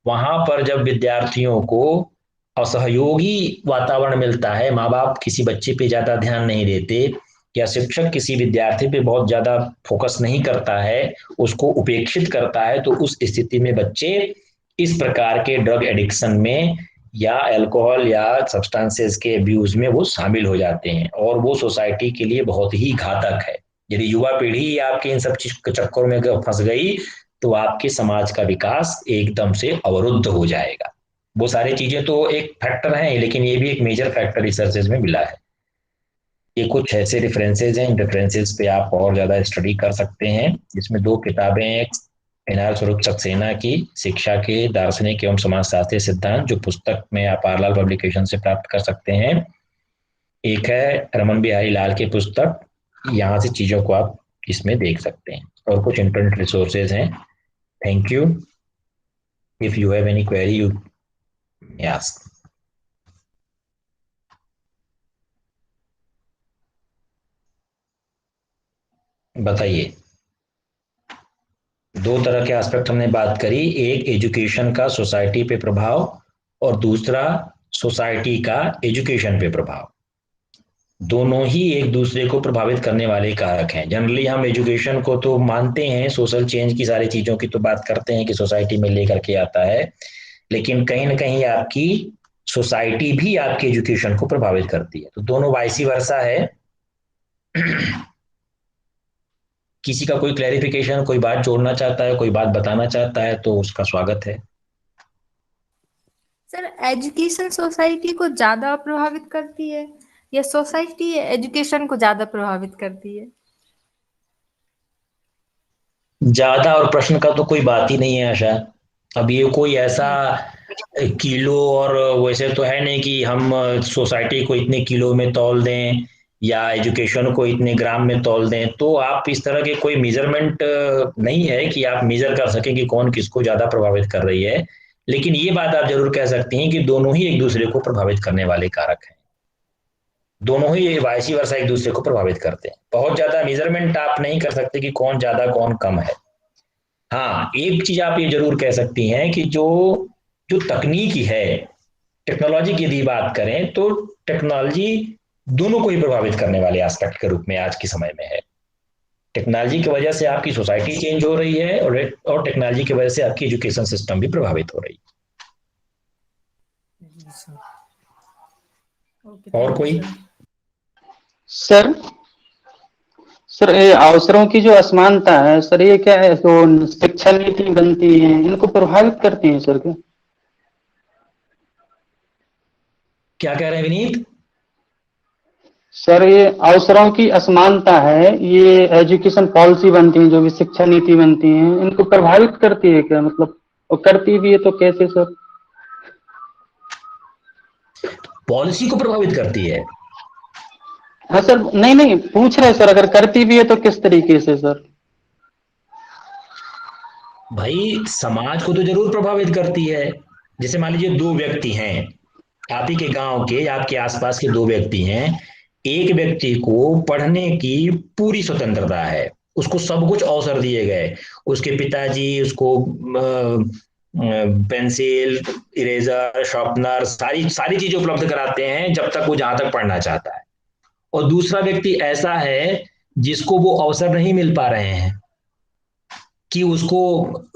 वहां पर जब विद्यार्थियों को असहयोगी वातावरण मिलता है, माँ बाप किसी बच्चे पे ज्यादा ध्यान नहीं देते, या शिक्षक किसी विद्यार्थी पे बहुत ज्यादा फोकस नहीं करता है, उसको उपेक्षित करता है, तो उस स्थिति में बच्चे इस प्रकार के ड्रग एडिक्शन में या अल्कोहल या सब्सटेंसेस के अब्यूज में वो शामिल हो जाते हैं, और वो सोसाइटी के लिए बहुत ही घातक है। यदि युवा पीढ़ी आपके इन सब चीज के चक्करों में फंस गई तो आपके समाज का विकास एकदम से अवरुद्ध हो जाएगा। वो सारी चीजें तो एक फैक्टर हैं, लेकिन ये भी एक मेजर फैक्टर रिसर्चेज में मिला है। ये कुछ ऐसे रेफरेंसेज हैं, इन रेफरेंसेज पे आप और ज्यादा स्टडी कर सकते हैं। इसमें 2 किताबें हैं, एनआर स्वरूप सक्सेना की शिक्षा के दार्शनिक एवं समाजशास्त्रीय सिद्धांत, जो पुस्तक में आप आरलाल पब्लिकेशन से प्राप्त कर सकते हैं। एक है रमन बिहारी लाल की पुस्तक, यहाँ से चीजों को आप इसमें देख सकते हैं, और कुछ इंटरनेट रिसोर्सेज हैं। Thank you. If you have any query you may ask. बताइए। 2 तरह के एस्पेक्ट हमने बात करी, एक एजुकेशन का सोसाइटी पे प्रभाव और दूसरा सोसाइटी का एजुकेशन पे प्रभाव। दोनों ही एक दूसरे को प्रभावित करने वाले कारक हैं। जनरली हम एजुकेशन को तो मानते हैं, सोशल चेंज की सारी चीजों की तो बात करते हैं कि सोसाइटी में लेकर के आता है, लेकिन कहीं ना कहीं आपकी सोसाइटी भी आपके एजुकेशन को प्रभावित करती है। तो दोनों वाइसी वर्सा है। किसी का कोई क्लैरिफिकेशन, कोई बात जोड़ना चाहता है, कोई बात बताना चाहता है तो उसका स्वागत है। सर, एजुकेशन सोसाइटी को ज्यादा प्रभावित करती है या सोसाइटी एजुकेशन को ज्यादा प्रभावित करती है? ज्यादा और प्रश्न का तो कोई बात ही नहीं है आशा। अब ये कोई ऐसा किलो और वैसे तो है नहीं कि हम सोसाइटी को इतने किलो में तौल दें या एजुकेशन को इतने ग्राम में तौल दें, तो आप इस तरह के कोई मेजरमेंट नहीं है कि आप मेजर कर सकें कि कौन किसको ज्यादा प्रभावित कर रही है। लेकिन ये बात आप जरूर कह सकती हैं कि दोनों ही एक दूसरे को प्रभावित करने वाले कारक हैं। दोनों ही वाइसी वर्सा एक दूसरे को प्रभावित करते हैं। बहुत ज्यादा मेजरमेंट आप नहीं कर सकते कि कौन ज्यादा कौन कम है। हाँ, एक चीज आप ये जरूर कह सकती हैं कि जो जो तकनीकी है, टेक्नोलॉजी की यदि बात करें तो टेक्नोलॉजी दोनों को ही प्रभावित करने वाले एस्पेक्ट के रूप में आज के समय में है। टेक्नोलॉजी की वजह से आपकी सोसाइटी चेंज हो रही है, और टेक्नोलॉजी की वजह से आपकी एजुकेशन सिस्टम भी प्रभावित हो रही है। और कोई? सर ये अवसरों की जो असमानता है सर, ये क्या है, जो शिक्षा नीति बनती है इनको प्रभावित करती है सर? क्या कह रहे हैं विनीत? सर ये अवसरों की असमानता है, ये एजुकेशन पॉलिसी बनती है, जो भी शिक्षा नीति बनती है, इनको प्रभावित करती है क्या? मतलब और करती भी है तो कैसे सर? पॉलिसी को प्रभावित करती है? हाँ सर, नहीं पूछ रहे सर, अगर करती भी है तो किस तरीके से सर? भाई समाज को तो जरूर प्रभावित करती है। जैसे मान लीजिए दो व्यक्ति हैं, आप ही के गांव के या आपके आसपास के दो व्यक्ति हैं। एक व्यक्ति को पढ़ने की पूरी स्वतंत्रता है, उसको सब कुछ अवसर दिए गए। उसके पिताजी उसको पेंसिल, इरेजर, शार्पनर, सारी सारी चीजें उपलब्ध कराते हैं जब तक वो जहां तक पढ़ना चाहता है। और दूसरा व्यक्ति ऐसा है जिसको वो अवसर नहीं मिल पा रहे हैं, कि उसको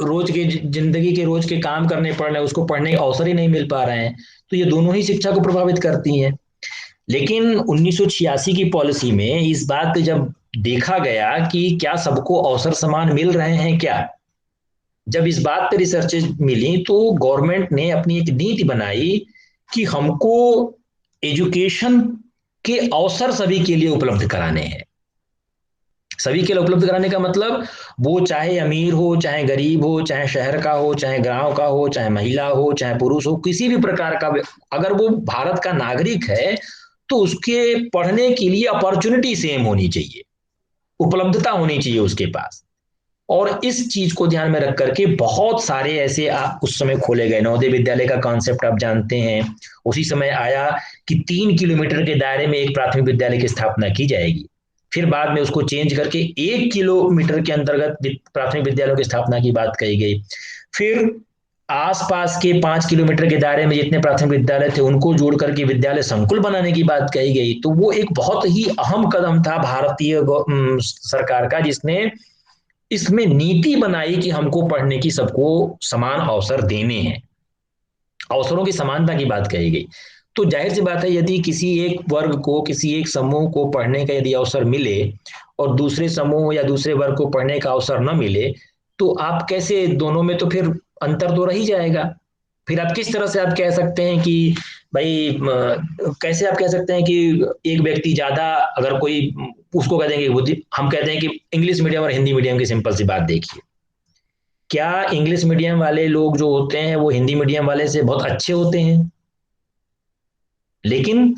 रोज के जिंदगी के रोज के काम करने पड़ रहे हैं, उसको पढ़ने के अवसर ही नहीं मिल पा रहे हैं। तो ये दोनों ही शिक्षा को प्रभावित करती हैं। लेकिन 1986 की पॉलिसी में इस बात पे जब देखा गया कि क्या सबको अवसर समान मिल रहे हैं क्या, जब इस बात पे रिसर्चेज मिली तो गवर्नमेंट ने अपनी एक नीति बनाई कि हमको एजुकेशन के अवसर सभी के लिए उपलब्ध कराने हैं। सभी के लिए उपलब्ध कराने का मतलब, वो चाहे अमीर हो, चाहे गरीब हो, चाहे शहर का हो, चाहे गांव का हो, चाहे महिला हो, चाहे पुरुष हो, किसी भी प्रकार का, अगर वो भारत का नागरिक है तो उसके पढ़ने के लिए अपॉर्चुनिटी सेम होनी चाहिए, उपलब्धता होनी चाहिए उसके पास। और इस चीज को ध्यान में रख करके बहुत सारे ऐसे उस समय खोले गए। नवोदय विद्यालय का कॉन्सेप्ट आप जानते हैं। उसी समय आया कि 3 किलोमीटर के दायरे में एक प्राथमिक विद्यालय की स्थापना की जाएगी। फिर बाद में उसको चेंज करके 1 किलोमीटर के अंतर्गत प्राथमिक विद्यालयों की स्थापना की बात कही गई। फिर आसपास के 5 किलोमीटर के दायरे में जितने प्राथमिक विद्यालय थे उनको जोड़ करके विद्यालय संकुल बनाने की बात कही गई। तो वो एक बहुत ही अहम कदम था भारतीय सरकार का, जिसने इसमें नीति बनाई कि हमको पढ़ने की सबको समान अवसर देने हैं, अवसरों की समानता की बात कही गई। तो जाहिर सी बात है, यदि किसी एक वर्ग को, किसी एक समूह को पढ़ने का यदि अवसर मिले और दूसरे समूह या दूसरे वर्ग को पढ़ने का अवसर न मिले, तो आप कैसे, दोनों में तो फिर अंतर तो रह ही जाएगा। फिर आप किस तरह से आप कह सकते हैं कि भाई कैसे आप कह सकते हैं कि एक व्यक्ति ज्यादा, अगर कोई उसको कह देंगे बुद्धि, हम कहते हैं कि इंग्लिश मीडियम और हिंदी मीडियम की सिंपल सी बात देखिए, क्या इंग्लिश मीडियम वाले लोग जो होते हैं वो हिंदी मीडियम वाले से बहुत अच्छे होते हैं? लेकिन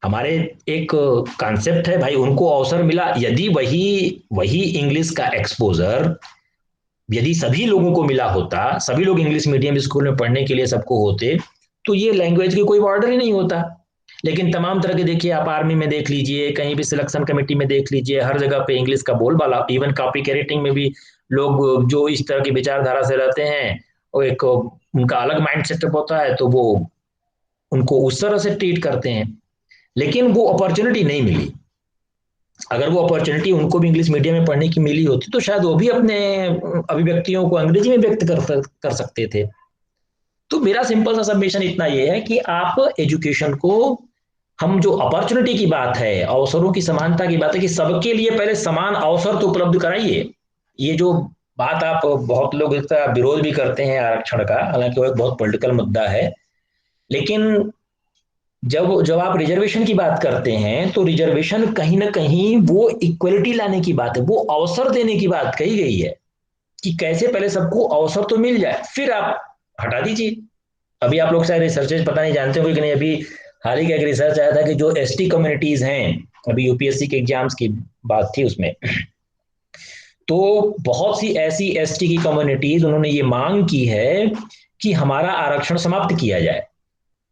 हमारे एक कॉन्सेप्ट है भाई, उनको अवसर मिला। यदि वही वही इंग्लिश का एक्सपोजर यदि सभी लोगों को मिला होता, सभी लोग इंग्लिश मीडियम स्कूल में पढ़ने के लिए सबको होते, तो ये लैंग्वेज की कोई बॉर्डर ही नहीं होता। लेकिन तमाम तरह के, देखिए आप आर्मी में देख लीजिए, कहीं भी सिलेक्शन कमेटी में देख लीजिए, हर जगह पे इंग्लिश का बोलबाला। इवन कॉपी कैरेटिंग में भी लोग जो इस तरह की विचारधारा से रहते हैं, वो एक उनका अलग माइंड सेटअप होता है, तो वो उनको उस तरह से ट्रीट करते हैं। लेकिन वो अपॉर्चुनिटी नहीं मिली। अगर वो अपॉर्चुनिटी उनको भी इंग्लिश मीडियम में पढ़ने की मिली होती तो शायद वो भी अपने अभिव्यक्तियों को अंग्रेजी में व्यक्त कर सकते थे। तो मेरा सिंपल सा सबमिशन इतना ये है कि आप एजुकेशन को, हम जो अपॉर्चुनिटी की बात है, अवसरों की समानता की बात है, कि सबके लिए पहले समान अवसर तो उपलब्ध कराइए। ये जो बात, आप बहुत लोग इसका विरोध भी करते हैं आरक्षण का, हालांकि वो एक बहुत पॉलिटिकल मुद्दा है। लेकिन जब जब आप रिजर्वेशन की बात करते हैं तो रिजर्वेशन कहीं ना कहीं वो इक्वलिटी लाने की बात है, वो अवसर देने की बात कही गई है कि कैसे पहले सबको अवसर तो मिल जाए, फिर आप हटा दीजिए। अभी आप लोग शायद रिसर्चेज पता नहीं जानते हो कि नहीं, अभी हाल ही का एक रिसर्च आया था कि जो एसटी कम्युनिटीज हैं, अभी यूपीएससी के एग्जाम्स की बात थी उसमें, तो बहुत सी ऐसी एसटी की कम्युनिटीज, उन्होंने ये मांग की है कि हमारा आरक्षण समाप्त किया जाए।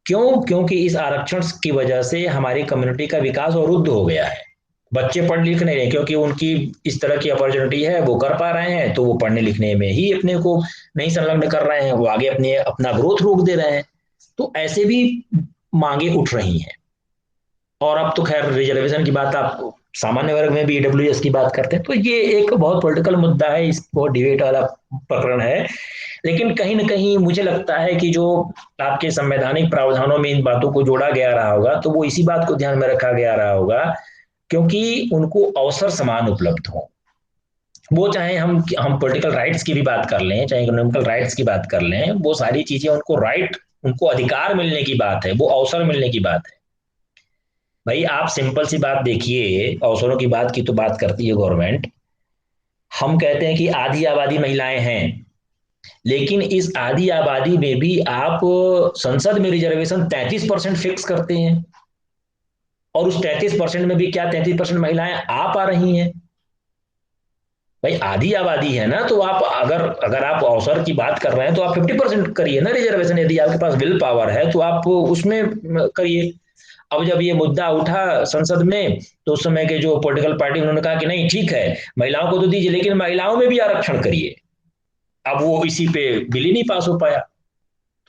क्यों? क्योंकि इस आरक्षण की वजह से हमारी कम्युनिटी का विकास अवरुद्ध हो गया है। बच्चे पढ़ लिख नहीं रहे, क्योंकि उनकी इस तरह की अपॉर्चुनिटी है, वो कर पा रहे हैं, तो वो पढ़ने लिखने में ही अपने को नहीं संलग्न कर रहे हैं, वो आगे अपना ग्रोथ रोक दे रहे हैं। तो ऐसे भी मांगे उठ रही हैं। और अब तो खैर रिजर्वेशन की बात, आप सामान्य वर्ग में भी ईडब्ल्यूएस की बात करते हैं, तो ये एक बहुत पॉलिटिकल मुद्दा है, इस बहुत डिबेट वाला प्रकरण है। लेकिन कहीं ना कहीं मुझे लगता है कि जो आपके संवैधानिक प्रावधानों में इन बातों को जोड़ा गया रहा होगा, तो वो इसी बात को ध्यान में रखा गया रहा होगा, क्योंकि उनको अवसर समान उपलब्ध हो। वो चाहे हम पॉलिटिकल राइट्स की भी बात कर लें, चाहे इकोनॉमिकल राइट्स की बात कर लें, वो सारी चीजें, उनको राइट, उनको अधिकार मिलने की बात है, वो अवसर मिलने की बात है। भाई आप सिंपल सी बात देखिए, अवसरों की बात की तो बात करती है गवर्नमेंट। हम कहते हैं कि आधी आबादी महिलाएं हैं, लेकिन इस आधी आबादी में भी आप संसद में रिजर्वेशन 33% फिक्स करते हैं, और उस 33% में भी क्या 33% महिलाएं आ पा रही हैं? भाई आधी आबादी है ना, तो आप अगर आप अवसर की बात कर रहे हैं तो आप 50% करिए ना रिजर्वेशन। यदि आपके पास विल पावर है तो आप उसमें करिए। अब जब ये मुद्दा उठा संसद में, तो उस समय के जो पॉलिटिकल पार्टी उन्होंने कहा कि नहीं ठीक है, महिलाओं को तो दीजिए, लेकिन महिलाओं में भी आरक्षण करिए। अब वो इसी पे बिल ही नहीं पास हो पाया।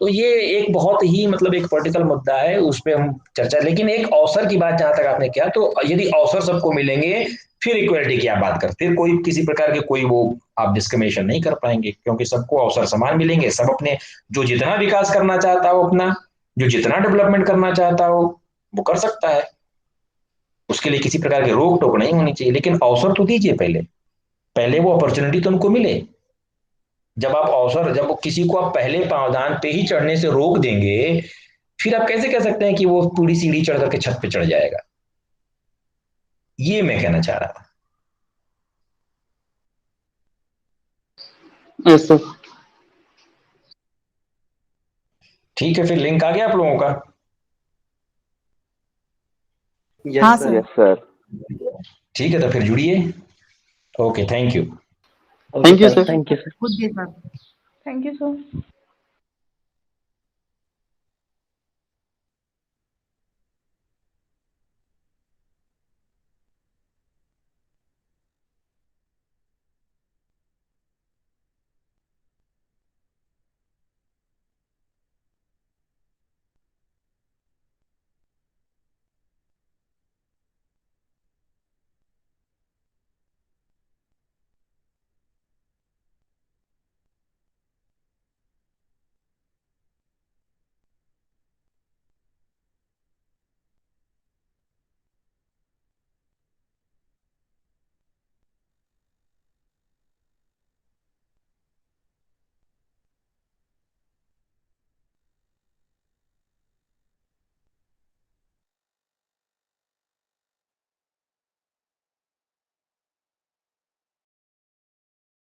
तो ये एक बहुत ही मतलब एक पॉलिटिकल मुद्दा है, उस पर हम चर्चा। लेकिन एक अवसर की बात जहां तक आपने किया, तो यदि अवसर सबको मिलेंगे फिर इक्वलिटी की आप बात करते, फिर कोई किसी प्रकार के कोई वो आप डिस्क्रिमिनेशन नहीं कर पाएंगे, क्योंकि सबको अवसर समान मिलेंगे। सब अपने जो जितना विकास करना चाहता हो, अपना जो जितना डेवलपमेंट करना चाहता हो वो कर सकता है। उसके लिए किसी प्रकार की रोक टोक नहीं होनी चाहिए, लेकिन अवसर तो दीजिए। पहले पहले वो अपॉर्चुनिटी तो उनको मिले। जब किसी को आप पहले पावदान पे ही चढ़ने से रोक देंगे, फिर आप कैसे कह सकते हैं कि वो पूरी सीढ़ी चढ़ करके छत पे चढ़ जाएगा। ये मैं कहना चाह रहा था। Yes sir. ठीक है, फिर लिंक आ गया आप लोगों का? हाँ सर। Yes sir. ठीक है, तो फिर जुड़िए। Okay, thank you. Thank you sir. Thank you sir. Good day sir. Thank you, sir.